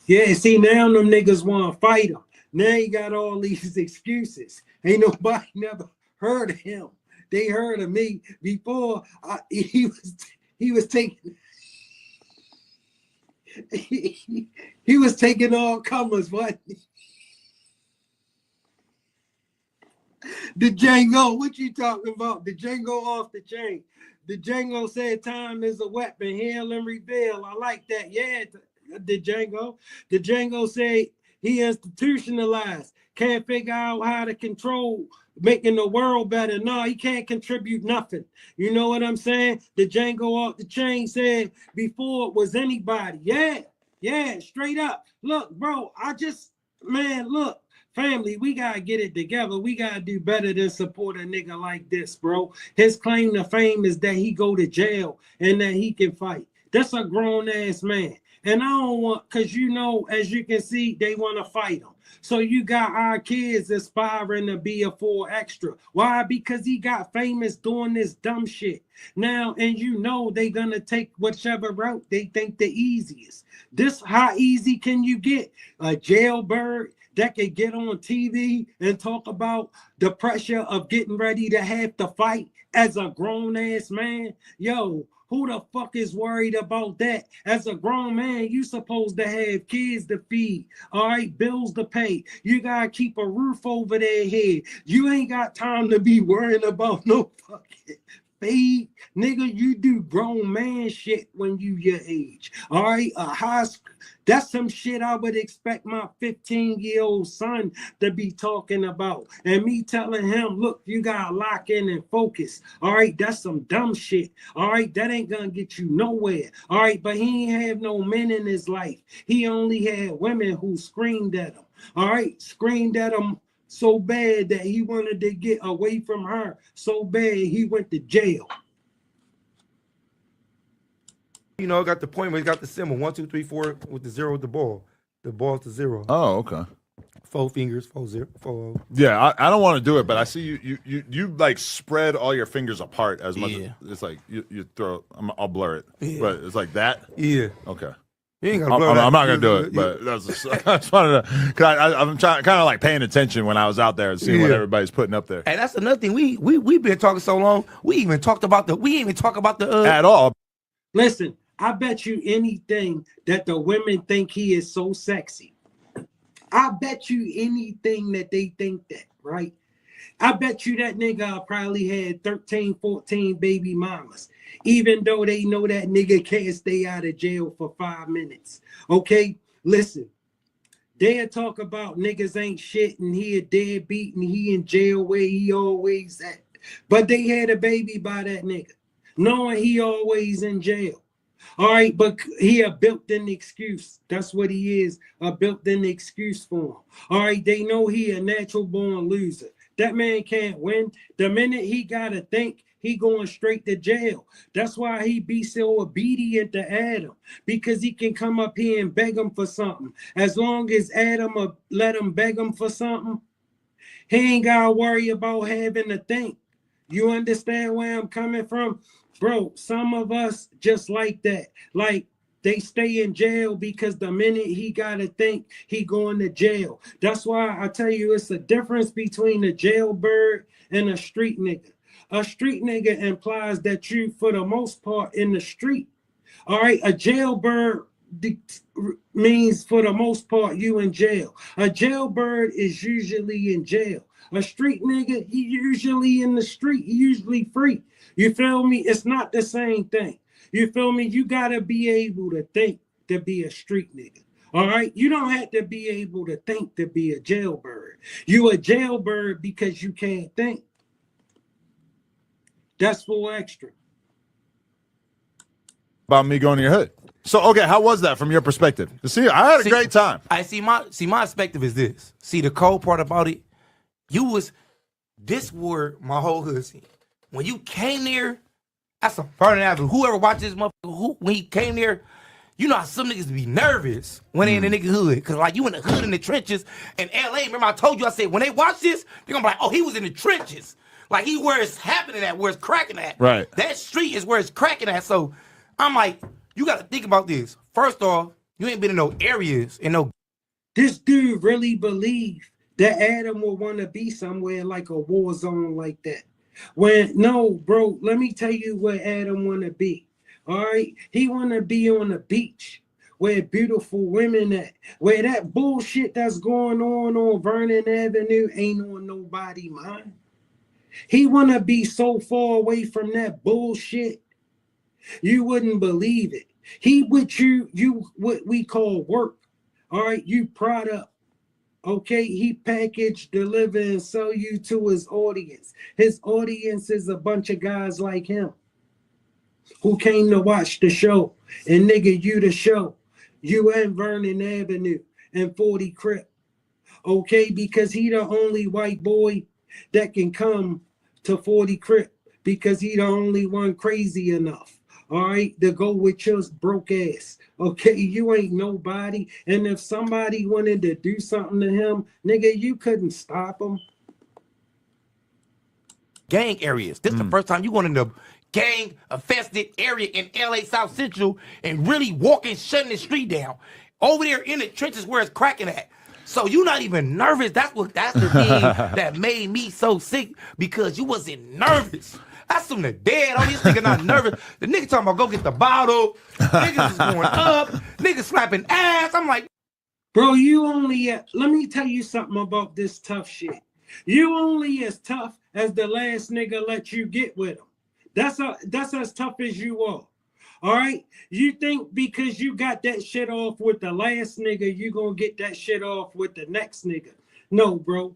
yeah, see, now them niggas want to fight him. Now he got all these excuses. Ain't nobody never heard of him. They heard of me before. He was taking he was taking all comers, what? The Django, what you talking about? The Django off the chain. The Django said time is a weapon, heal and reveal. I like that. Yeah, the Django. The Django said he institutionalized. Can't figure out how to control making the world better. No, he can't contribute nothing. You know what I'm saying? The Django off the chain said before it was anybody. Yeah, straight up. Look, bro, look, family, we gotta get it together. We gotta do better than support a nigga like this, bro. His claim to fame is that he go to jail and that he can fight. That's a grown-ass man. And I don't want, because you know, as you can see, they want to fight him. So you got our kids aspiring to be a full extra. Why? Because he got famous doing this dumb shit. Now, and you know they gonna take whichever route they think the easiest. This, how easy can you get? A jailbird that could get on TV and talk about the pressure of getting ready to have to fight as a grown-ass man? Yo, who the fuck is worried about that? As a grown man, you supposed to have kids to feed, all right, bills to pay. You gotta keep a roof over their head. You ain't got time to be worrying about no fucking feed. Nigga, you do grown man shit when you your age, all right? That's some shit I would expect my 15-year-old son to be talking about. And me telling him, look, you gotta lock in and focus. All right, that's some dumb shit. All right, that ain't gonna get you nowhere. All right, but he ain't have no men in his life. He only had women who screamed at him. All right, screamed at him so bad that he wanted to get away from her. So bad he went to jail. you know, got the point where he got the symbol 1, 2, 3, 4 with the 0 with the ball. The ball's the 0. Oh, okay. 4 fingers, 4 0, 4. Yeah, I don't want to do it, but I see you like spread all your fingers apart as much. Yeah. As, it's like you throw. I'll blur it, but it's like that. Yeah. Okay. You ain't gonna blur that. I'm not gonna do it, but that's just, I just wanted to. Cause I'm trying, kind of like paying attention when I was out there and seeing what everybody's putting up there. Hey, that's another thing. We've been talking so long. We ain't even talk about the at all. Listen, I bet you anything that the women think he is so sexy. I bet you anything that they think that, right? I bet you that nigga probably had 13, 14 baby mamas, even though they know that nigga can't stay out of jail for 5 minutes. Okay, listen, they'll talk about niggas ain't shit and he a deadbeat and he in jail where he always at. But they had a baby by that nigga, knowing he always in jail. All right, but he a built-in excuse. That's what he is, a built-in excuse for him. All right, they know he a natural-born loser. That man can't win. The minute he got to think, he going straight to jail. That's why he be so obedient to Adam, because he can come up here and beg him for something. As long as Adam let him beg him for something, he ain't got to worry about having to think. You understand where I'm coming from? Bro, some of us just like that. Like, they stay in jail because the minute he got to think, he going to jail. That's why I tell you it's a difference between a jailbird and a street nigga. A street nigga implies that you, for the most part, in the street. All right, a jailbird means for the most part you in jail. A jailbird is usually in jail. A street nigga, he usually in the street. He usually free. You feel me? It's not the same thing. You feel me? You gotta be able to think to be a street nigga. All right, you don't have to be able to think to be a jailbird. You a jailbird because you can't think. That's full extra. About me going to your hood. So, okay, how was that from your perspective? See, I had a great time. I see my perspective is this. See, the cold part about it, this were my whole hood scene. When you came there, that's a Vernon Avenue. Whoever watched this motherfucker, when he came there, you know how some niggas be nervous when they in the nigga hood. Cause like you in the hood in the trenches in LA. Remember I told you, I said, when they watch this, they're gonna be like, oh, he was in the trenches. Like he where it's happening at, where it's cracking at. Right. That street is where it's cracking at. So I'm like, you gotta think about this. First off, you ain't been in no areas, This dude really believed that Adam would want to be somewhere like a war zone like that. No, bro, let me tell you where Adam want to be. All right, he want to be on the beach where beautiful women at, where that bullshit that's going on Vernon Avenue ain't on nobody mind. He want to be so far away from that bullshit, you wouldn't believe it. He with you what we call work. All right, you product. Okay, he package, deliver, and sell you to his audience. His audience is a bunch of guys like him who came to watch the show. And nigga, you the show. You and Vernon Avenue and 40 Crip. Okay, because he the only white boy that can come to 40 Crip because he the only one crazy enough. All right, to go with your broke ass. Okay, you ain't nobody. And if somebody wanted to do something to him, nigga, you couldn't stop him. gang areas. This is the first time you going in the gang infested area in LA South Central and really walking, shutting the street down. Over there in the trenches where it's cracking at. So you not even nervous. That's the thing that made me so sick, because you wasn't nervous. That's from the dead. Oh, this nigga not nervous. The nigga talking about go get the bottle. Niggas is going up. Niggas slapping ass. I'm like, bro, you only, let me tell you something about this tough shit. You only as tough as the last nigga let you get with him. That's as tough as you are. All right? You think because you got that shit off with the last nigga, you gonna get that shit off with the next nigga. No, bro.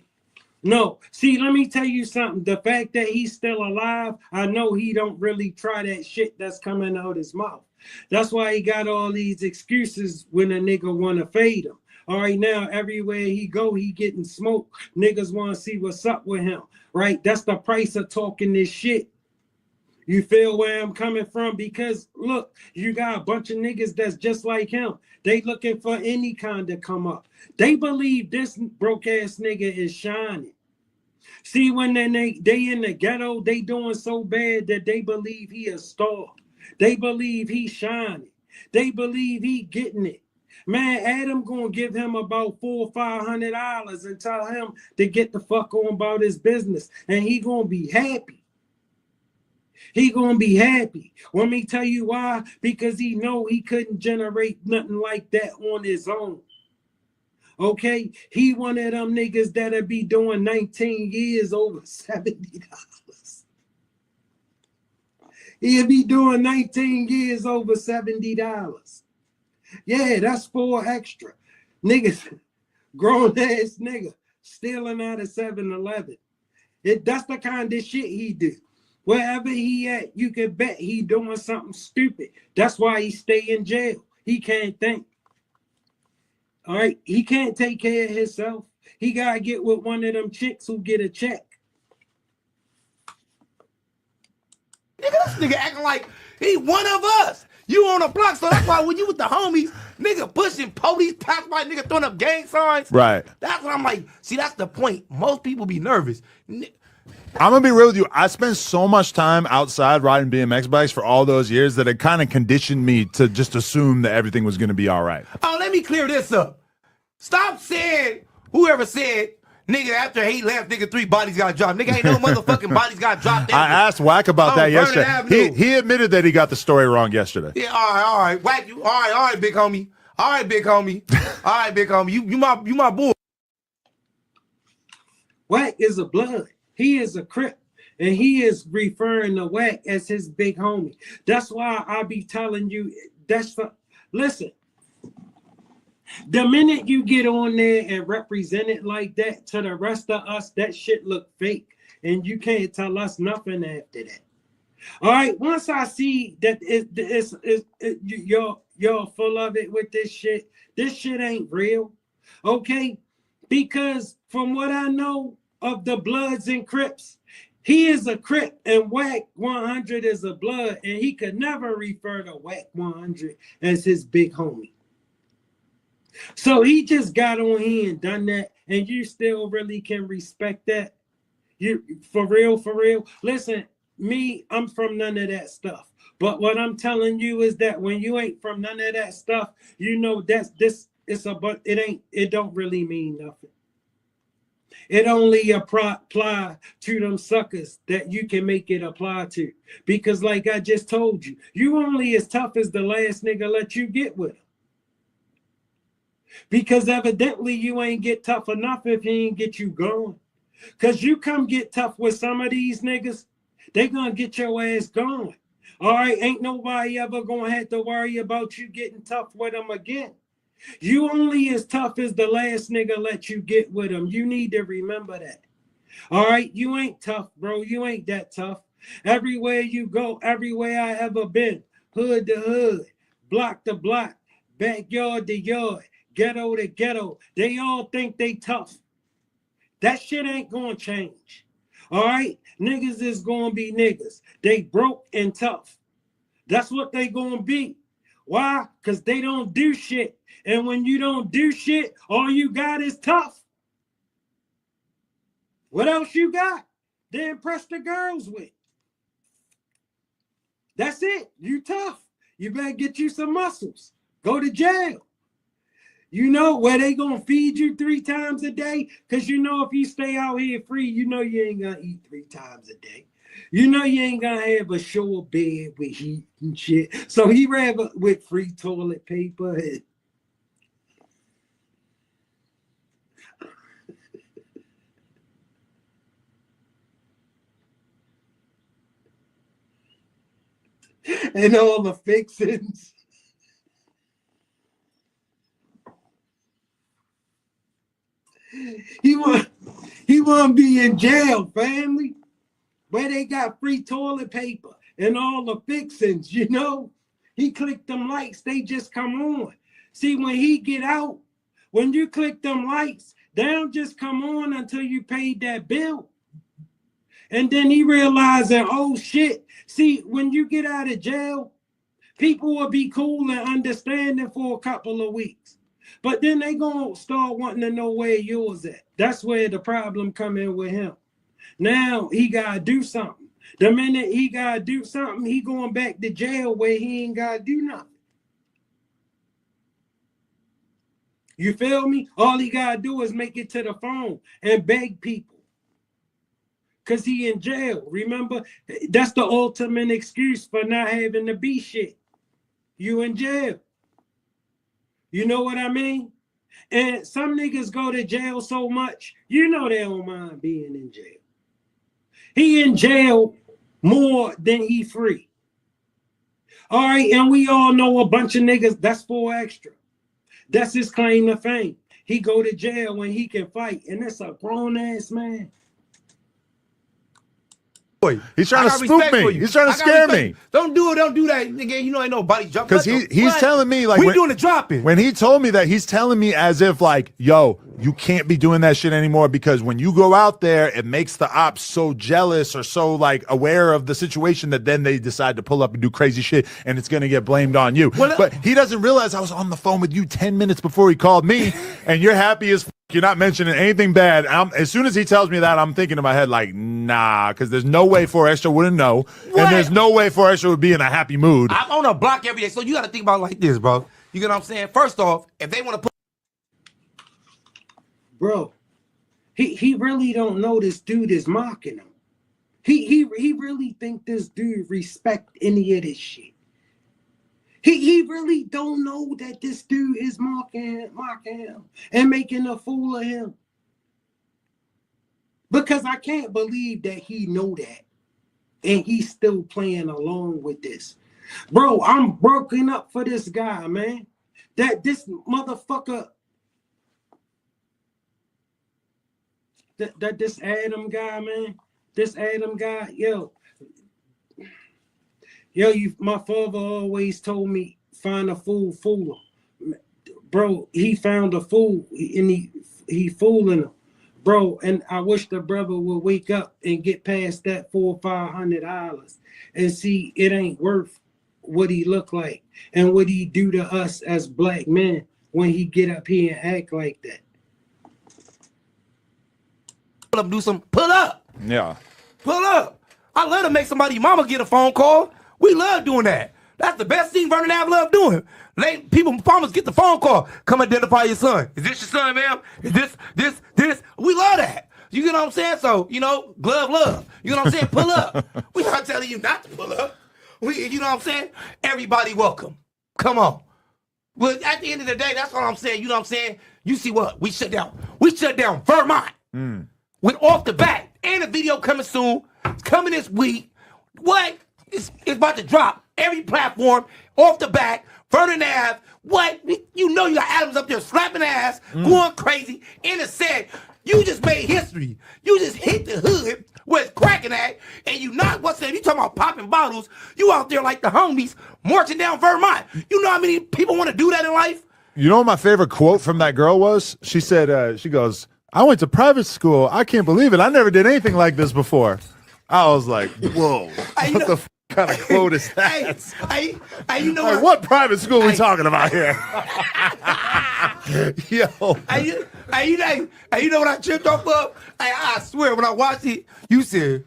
No. See, let me tell you something. The fact that he's still alive, I know he don't really try that shit that's coming out his mouth. That's why he got all these excuses when a nigga want to fade him. All right, now everywhere he go, he getting smoked. Niggas want to see what's up with him, right? That's the price of talking this shit. You feel where I'm coming from? Because look, you got a bunch of niggas that's just like him. They looking for any kind to come up. They believe this broke ass nigga is shining. See, when they in the ghetto, they doing so bad that they believe he a star. They believe he shining. They believe he getting it. Man, Adam gonna give him about $400 or $500 and tell him to get the fuck on about his business, and he gonna be happy. He gonna be happy. Let me tell you why. Because he know he couldn't generate nothing like that on his own. Okay, he one of them niggas that'll be doing 19 years over $70. He'll be doing 19 years over $70. Yeah, that's $4 extra. Niggas, grown ass nigga, stealing out of 7-Eleven. That's the kind of shit he do. Wherever he at, you can bet he doing something stupid. That's why he stay in jail. He can't think. All right, he can't take care of himself. He gotta get with one of them chicks who get a check. nigga, this nigga acting like he one of us. You on the block, so that's why when you with the homies, nigga pushing police, pass by, nigga throwing up gang signs. Right. That's what I'm like. See, that's the point. Most people be nervous. I'm gonna be real with you. I spent so much time outside riding BMX bikes for all those years that it kind of conditioned me to just assume that everything was gonna be all right. Oh, let me clear this up. Stop saying whoever said, nigga, after he left, nigga, 3 bodies got dropped. Nigga, ain't no motherfucking bodies got dropped. I asked Wack about that yesterday. He admitted that he got the story wrong yesterday. Yeah, all right, Wack, you, all right, big homie. All right, big homie. All right, big homie. You my boy. Wack is a blood. He is a Crip. And he is referring to Wack as his big homie. That's why I be telling you, listen. The minute you get on there and represent it like that to the rest of us, that shit look fake. And you can't tell us nothing after that. All right, once I see that y'all full of it with this shit ain't real, okay? Because from what I know of the Bloods and Crips, he is a Crip and Whack 100 is a Blood, and he could never refer to Whack 100 as his big homie. So he just got on here and done that, and you still really can respect that? You for real? Listen, me, I'm from none of that stuff. But what I'm telling you is that when you ain't from none of that stuff, you know it don't really mean nothing. It only apply to them suckers that you can make it apply to. Because like I just told you, you only as tough as the last nigga let you get with him. Because evidently you ain't get tough enough if he ain't get you going. Because you come get tough with some of these niggas, they gonna get your ass going. All right, ain't nobody ever gonna have to worry about you getting tough with them again. You only as tough as the last nigga let you get with them. You need to remember that. All right, you ain't tough, bro. You ain't that tough. Everywhere you go, everywhere I ever been, hood to hood, block to block, backyard to yard, ghetto to ghetto, they all think they tough. That shit ain't gonna change. All right? Niggas is gonna be niggas. They broke and tough. That's what they gonna be. Why? Because they don't do shit. And when you don't do shit, all you got is tough. What else you got? They impress the girls with. That's it. You tough. You better get you some muscles. Go to jail. You know where they gonna feed you 3 times a day? Because you know if you stay out here free, you know you ain't gonna eat 3 times a day. You know you ain't gonna have a shore bed with heat and shit. So he rather with free toilet paper. And all the fixings. He want to be in jail, family, where they got free toilet paper and all the fixings, you know. He clicked them lights, they just come on. See, when he get out, when you click them lights, they don't just come on until you paid that bill. And then he realized that, oh shit, see, when you get out of jail, people will be cool and understanding for a couple of weeks. But then they gonna start wanting to know where yours at. That's where the problem come in with him. Now he gotta do something. The minute he gotta do something, he going back to jail where he ain't gotta do nothing. You feel me? All he gotta do is make it to the phone and beg people. Cause he in jail. Remember, that's the ultimate excuse for not having to be shit. You in jail. You know what I mean? And some niggas go to jail so much, you know they don't mind being in jail. He in jail more than he free. All right, and we all know a bunch of niggas, that's 4 extra. That's his claim to fame. He go to jail when he can fight, and that's a grown-ass man. He's trying to spook me. He's trying to scare me. Don't do it. Don't do that, nigga. You know ain't nobody jumping. Because he's telling me like we doing the dropping. When he told me that, he's telling me as if like, yo, you can't be doing that shit anymore because when you go out there, it makes the ops so jealous or so like aware of the situation that then they decide to pull up and do crazy shit and it's gonna get blamed on you. Well, but he doesn't realize I was on the phone with you 10 minutes before he called me, and you're happy as you're not mentioning anything bad. As soon as he tells me that, I'm thinking in my head like, nah, because there's no way 4 Extra wouldn't know, and there's no way 4 Extra would be in a happy mood. I'm on a block every day, so you got to think about it like this, bro. You get what I'm saying? First off, if they want to put, bro, he really don't know this dude is mocking him. He really think this dude respect any of this shit. He really don't know that this dude is mocking him and making a fool of him. Because I can't believe that he know that. And he's still playing along with this. Bro, I'm broken up for this guy, man. that this motherfucker, that this Adam guy, man, this Adam guy, yo, my father always told me, find a fool, fool him. Bro, he found a fool, and he fooling him. Bro, and I wish the brother would wake up and get past that $400 or $500 and see it ain't worth what he look like and what he do to us as black men when he get up here and act like that. Pull up, do some pull up. Yeah. Pull up. I love to make somebody's mama get a phone call. We love doing that. That's the best thing Vernon Ave love doing. Farmers get the phone call. Come identify your son. Is this your son, ma'am? Is this? We love that. You get what I'm saying? So, glove love. You know what I'm saying? Pull up. We're not telling you not to pull up. You know what I'm saying? Everybody welcome. Come on. Well, at the end of the day, that's what I'm saying. You know what I'm saying? You see what? We shut down Vermont. Went off the bat. And a video coming soon. It's coming this week. What? It's about to drop. Every platform, off the bat, Vernon Ave. What? You got Adams up there slapping ass, going crazy, in a set. You just made history. You just hit the hood where it's cracking at, and you talking about popping bottles. You out there like the homies marching down Vermont. You know how many people want to do that in life? You know what my favorite quote from that girl was? She said, she goes, I went to private school. I can't believe it. I never did anything like this before. I was like, whoa. What the kind of quote is that? You know what private school we talking about here? Yo. You know what I tripped off of? I swear, when I watched it, you said,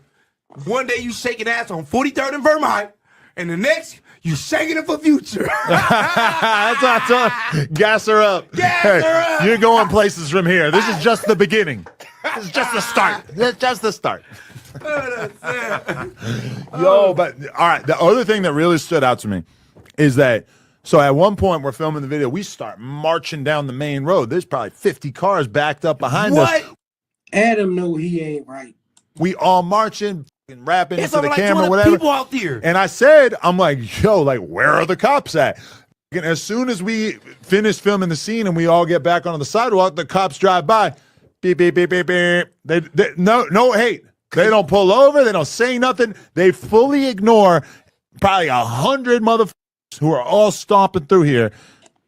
one day you shaking ass on 43rd and Vermont, and the next, you shaking it for Future. That's what I told you. Gas her up. Gas her up. You're going places from here. This is just the beginning. This is just the start. It's just the start. Yo, but all right. The other thing that really stood out to me is that, so at one point we're filming the video, we start marching down the main road. There's probably 50 cars backed up behind us. Adam know he ain't right. We all marching and rapping into the like camera, whatever. People out there. And I said, I'm like, yo, like, where are the cops at? And as soon as we finish filming the scene and we all get back onto the sidewalk, the cops drive by. Beep, beep, beep, beep, beep. No hate. They don't pull over. They don't say nothing. They fully ignore probably 100 motherfuckers who are all stomping through here.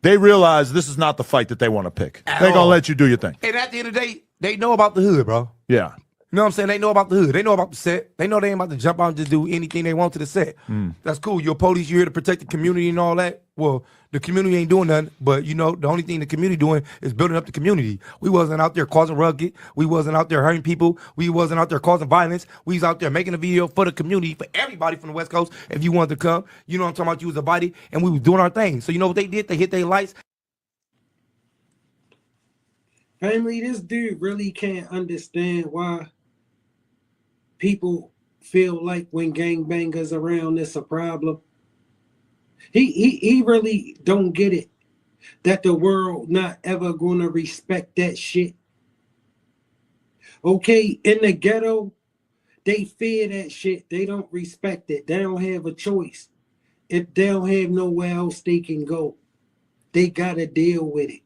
They realize this is not the fight that they want to pick. They're going to let you do your thing. And at the end of the day, they know about the hood, bro. Yeah. You know what I'm saying? They know about the hood. They know about the set. They know they ain't about to jump out and just do anything they want to the set. That's cool. You're police. You're here to protect the community and all that. Well, the community ain't doing nothing. But, the only thing the community doing is building up the community. We wasn't out there causing rugged. We wasn't out there hurting people. We wasn't out there causing violence. We was out there making a video for the community, for everybody from the West Coast. If you wanted to come, you know what I'm talking about? You was a body, and we was doing our thing. So you know what they did? They hit their lights. Family, this dude really can't understand why people feel like when gangbangers around, it's a problem. He really don't get it that the world not ever gonna respect that shit. Okay, in the ghetto, they fear that shit. They don't respect it. They don't have a choice. If they don't have nowhere else they can go, they gotta deal with it.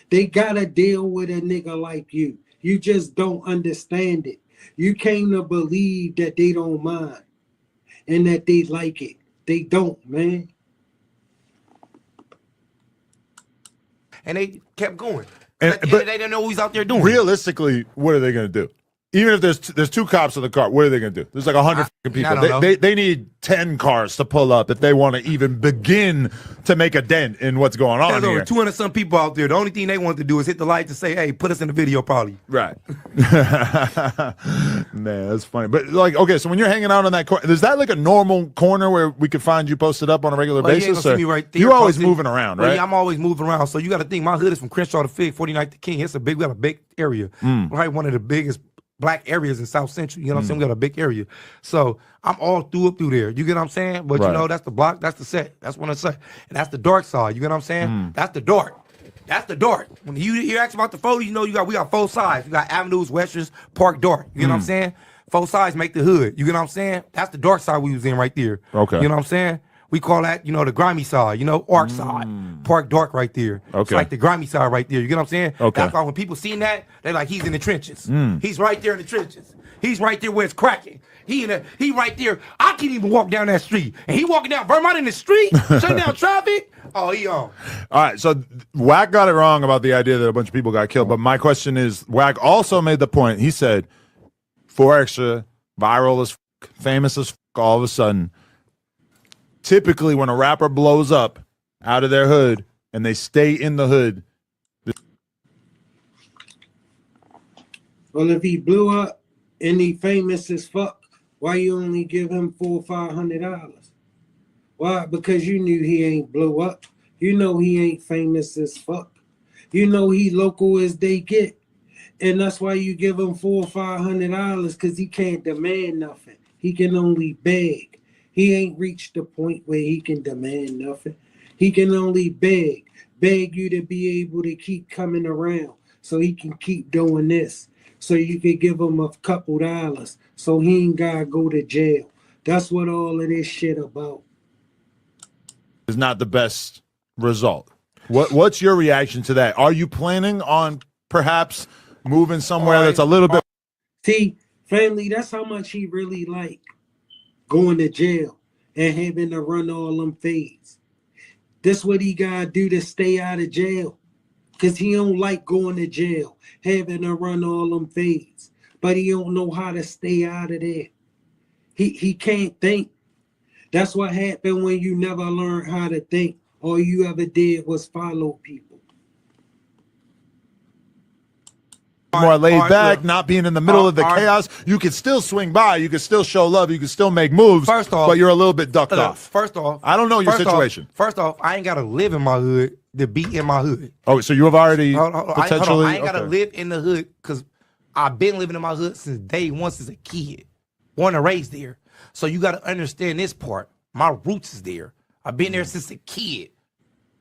They gotta deal with a nigga like you. You just don't understand it. You came to believe that they don't mind and that they like it. They don't, man. And they kept going. But they didn't know what he's out there doing. Realistically, what are they going to do? Even if there's two cops in the car, what are they going to do? There's like 100 people. They need 10 cars to pull up if they want to even begin to make a dent in what's going on There's here. over 200 some people out there. The only thing they wanted to do is hit the lights and say, "Hey, put us in the video, probably." Right. Man, that's funny. But okay, so when you're hanging out on that corner, is that like a normal corner where we could find you posted up on a regular basis? You ain't gonna see me right there. You're always moving around, right? Yeah, I'm always moving around. So you got to think, my hood is from Crenshaw to Fig, 49th to King. We got a big area. Right, one of the biggest black areas in South Central. You know what I'm saying? We got a big area. So I'm all through there. You get what I'm saying? But that's the block, that's the set. That's what I say. And that's the dark side. You get what I'm saying? That's the dark. That's the dark. When you ask about the photos, we got 4 sides. We got avenues, westerns, park, dark. You know what I'm saying? 4 sides make the hood. You get what I'm saying? That's the dark side we was in right there. Okay. You know what I'm saying? We call that, you know, the grimy side, you know, arc side. Park Dark right there. Okay. It's like the grimy side right there. You get what I'm saying? Okay. That's why when people see that, they're like, he's in the trenches. He's right there in the trenches. He's right there where it's cracking. He right there. I can't even walk down that street. And he walking down Vermont in the street, shutting down traffic. Oh, he on. All right, so Wack got it wrong about the idea that a bunch of people got killed. But my question is, Wack also made the point. He said, 4 Extra, viral as f, famous as f, all of a sudden. Typically, when a rapper blows up out of their hood and they stay in the hood. Well, if he blew up and he famous as fuck, why you only give him $400 or $500? Why? Because you knew he ain't blow up. You know he ain't famous as fuck. You know he local as they get. And that's why you give him $400 or $500, because he can't demand nothing. He can only beg. He ain't reached the point where he can demand nothing. He can only beg you to be able to keep coming around so he can keep doing this. So you could give him a couple dollars so he ain't gotta go to jail. That's what all of this shit about. Is not the best result. What's your reaction to that? Are you planning on perhaps moving somewhere that's a little bit? See, family, that's how much he really like going to jail and having to run all them fades. This what he gotta do to stay out of jail, because he don't like going to jail, having to run all them fades, but he don't know how to stay out of there. He can't think. That's what happened when you never learned how to think. All you ever did was follow people. More laid back, not being in the middle of the chaos. You can still swing by. You can still show love. You can still make moves. First off, but you're a little bit ducked off. First off, I don't know your situation. First off, I ain't got to live in my hood to be in my hood. Oh, so you have already potentially. I ain't got to live in the hood because I've been living in my hood since day one, since a kid. Born and raised there. So you got to understand this part. My roots is there. I've been there since a kid.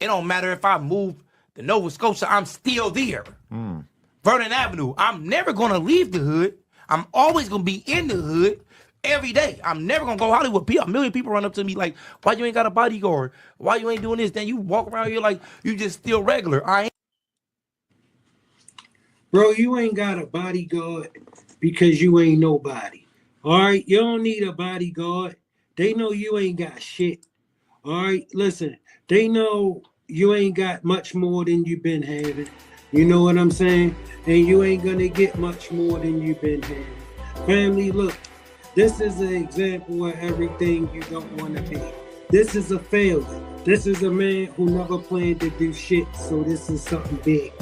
It don't matter if I move to Nova Scotia, I'm still there. Vernon Avenue, I'm never going to leave the hood. I'm always going to be in the hood every day. I'm never going to go Hollywood. A million people run up to me like, why you ain't got a bodyguard? Why you ain't doing this? Then you walk around here like you just still regular. I ain't. Bro, you ain't got a bodyguard because you ain't nobody. All right? You don't need a bodyguard. They know you ain't got shit. All right? Listen, they know you ain't got much more than you been having. You know what I'm saying? And you ain't gonna get much more than you've been having. Family, look, this is an example of everything you don't want to be. This is a failure. This is a man who never planned to do shit, so this is something big.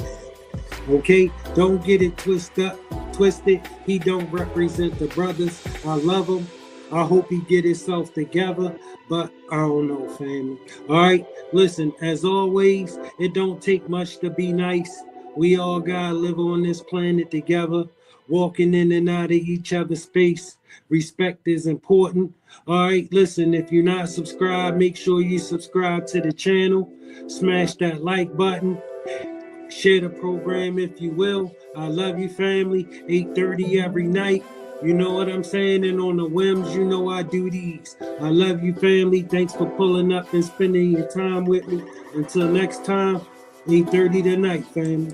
Okay? Don't get it twisted. He don't represent the brothers. I love him. I hope he get himself together, but I don't know, family. All right? Listen, as always, it don't take much to be nice. We all gotta live on this planet together, walking in and out of each other's space. Respect is important. All right, listen, if you're not subscribed, make sure you subscribe to the channel. Smash that like button. Share the program if you will. I love you, family. 8:30 every night. You know what I'm saying? And on the whims, you know I do these. I love you, family. Thanks for pulling up and spending your time with me. Until next time. 8:30 tonight, family.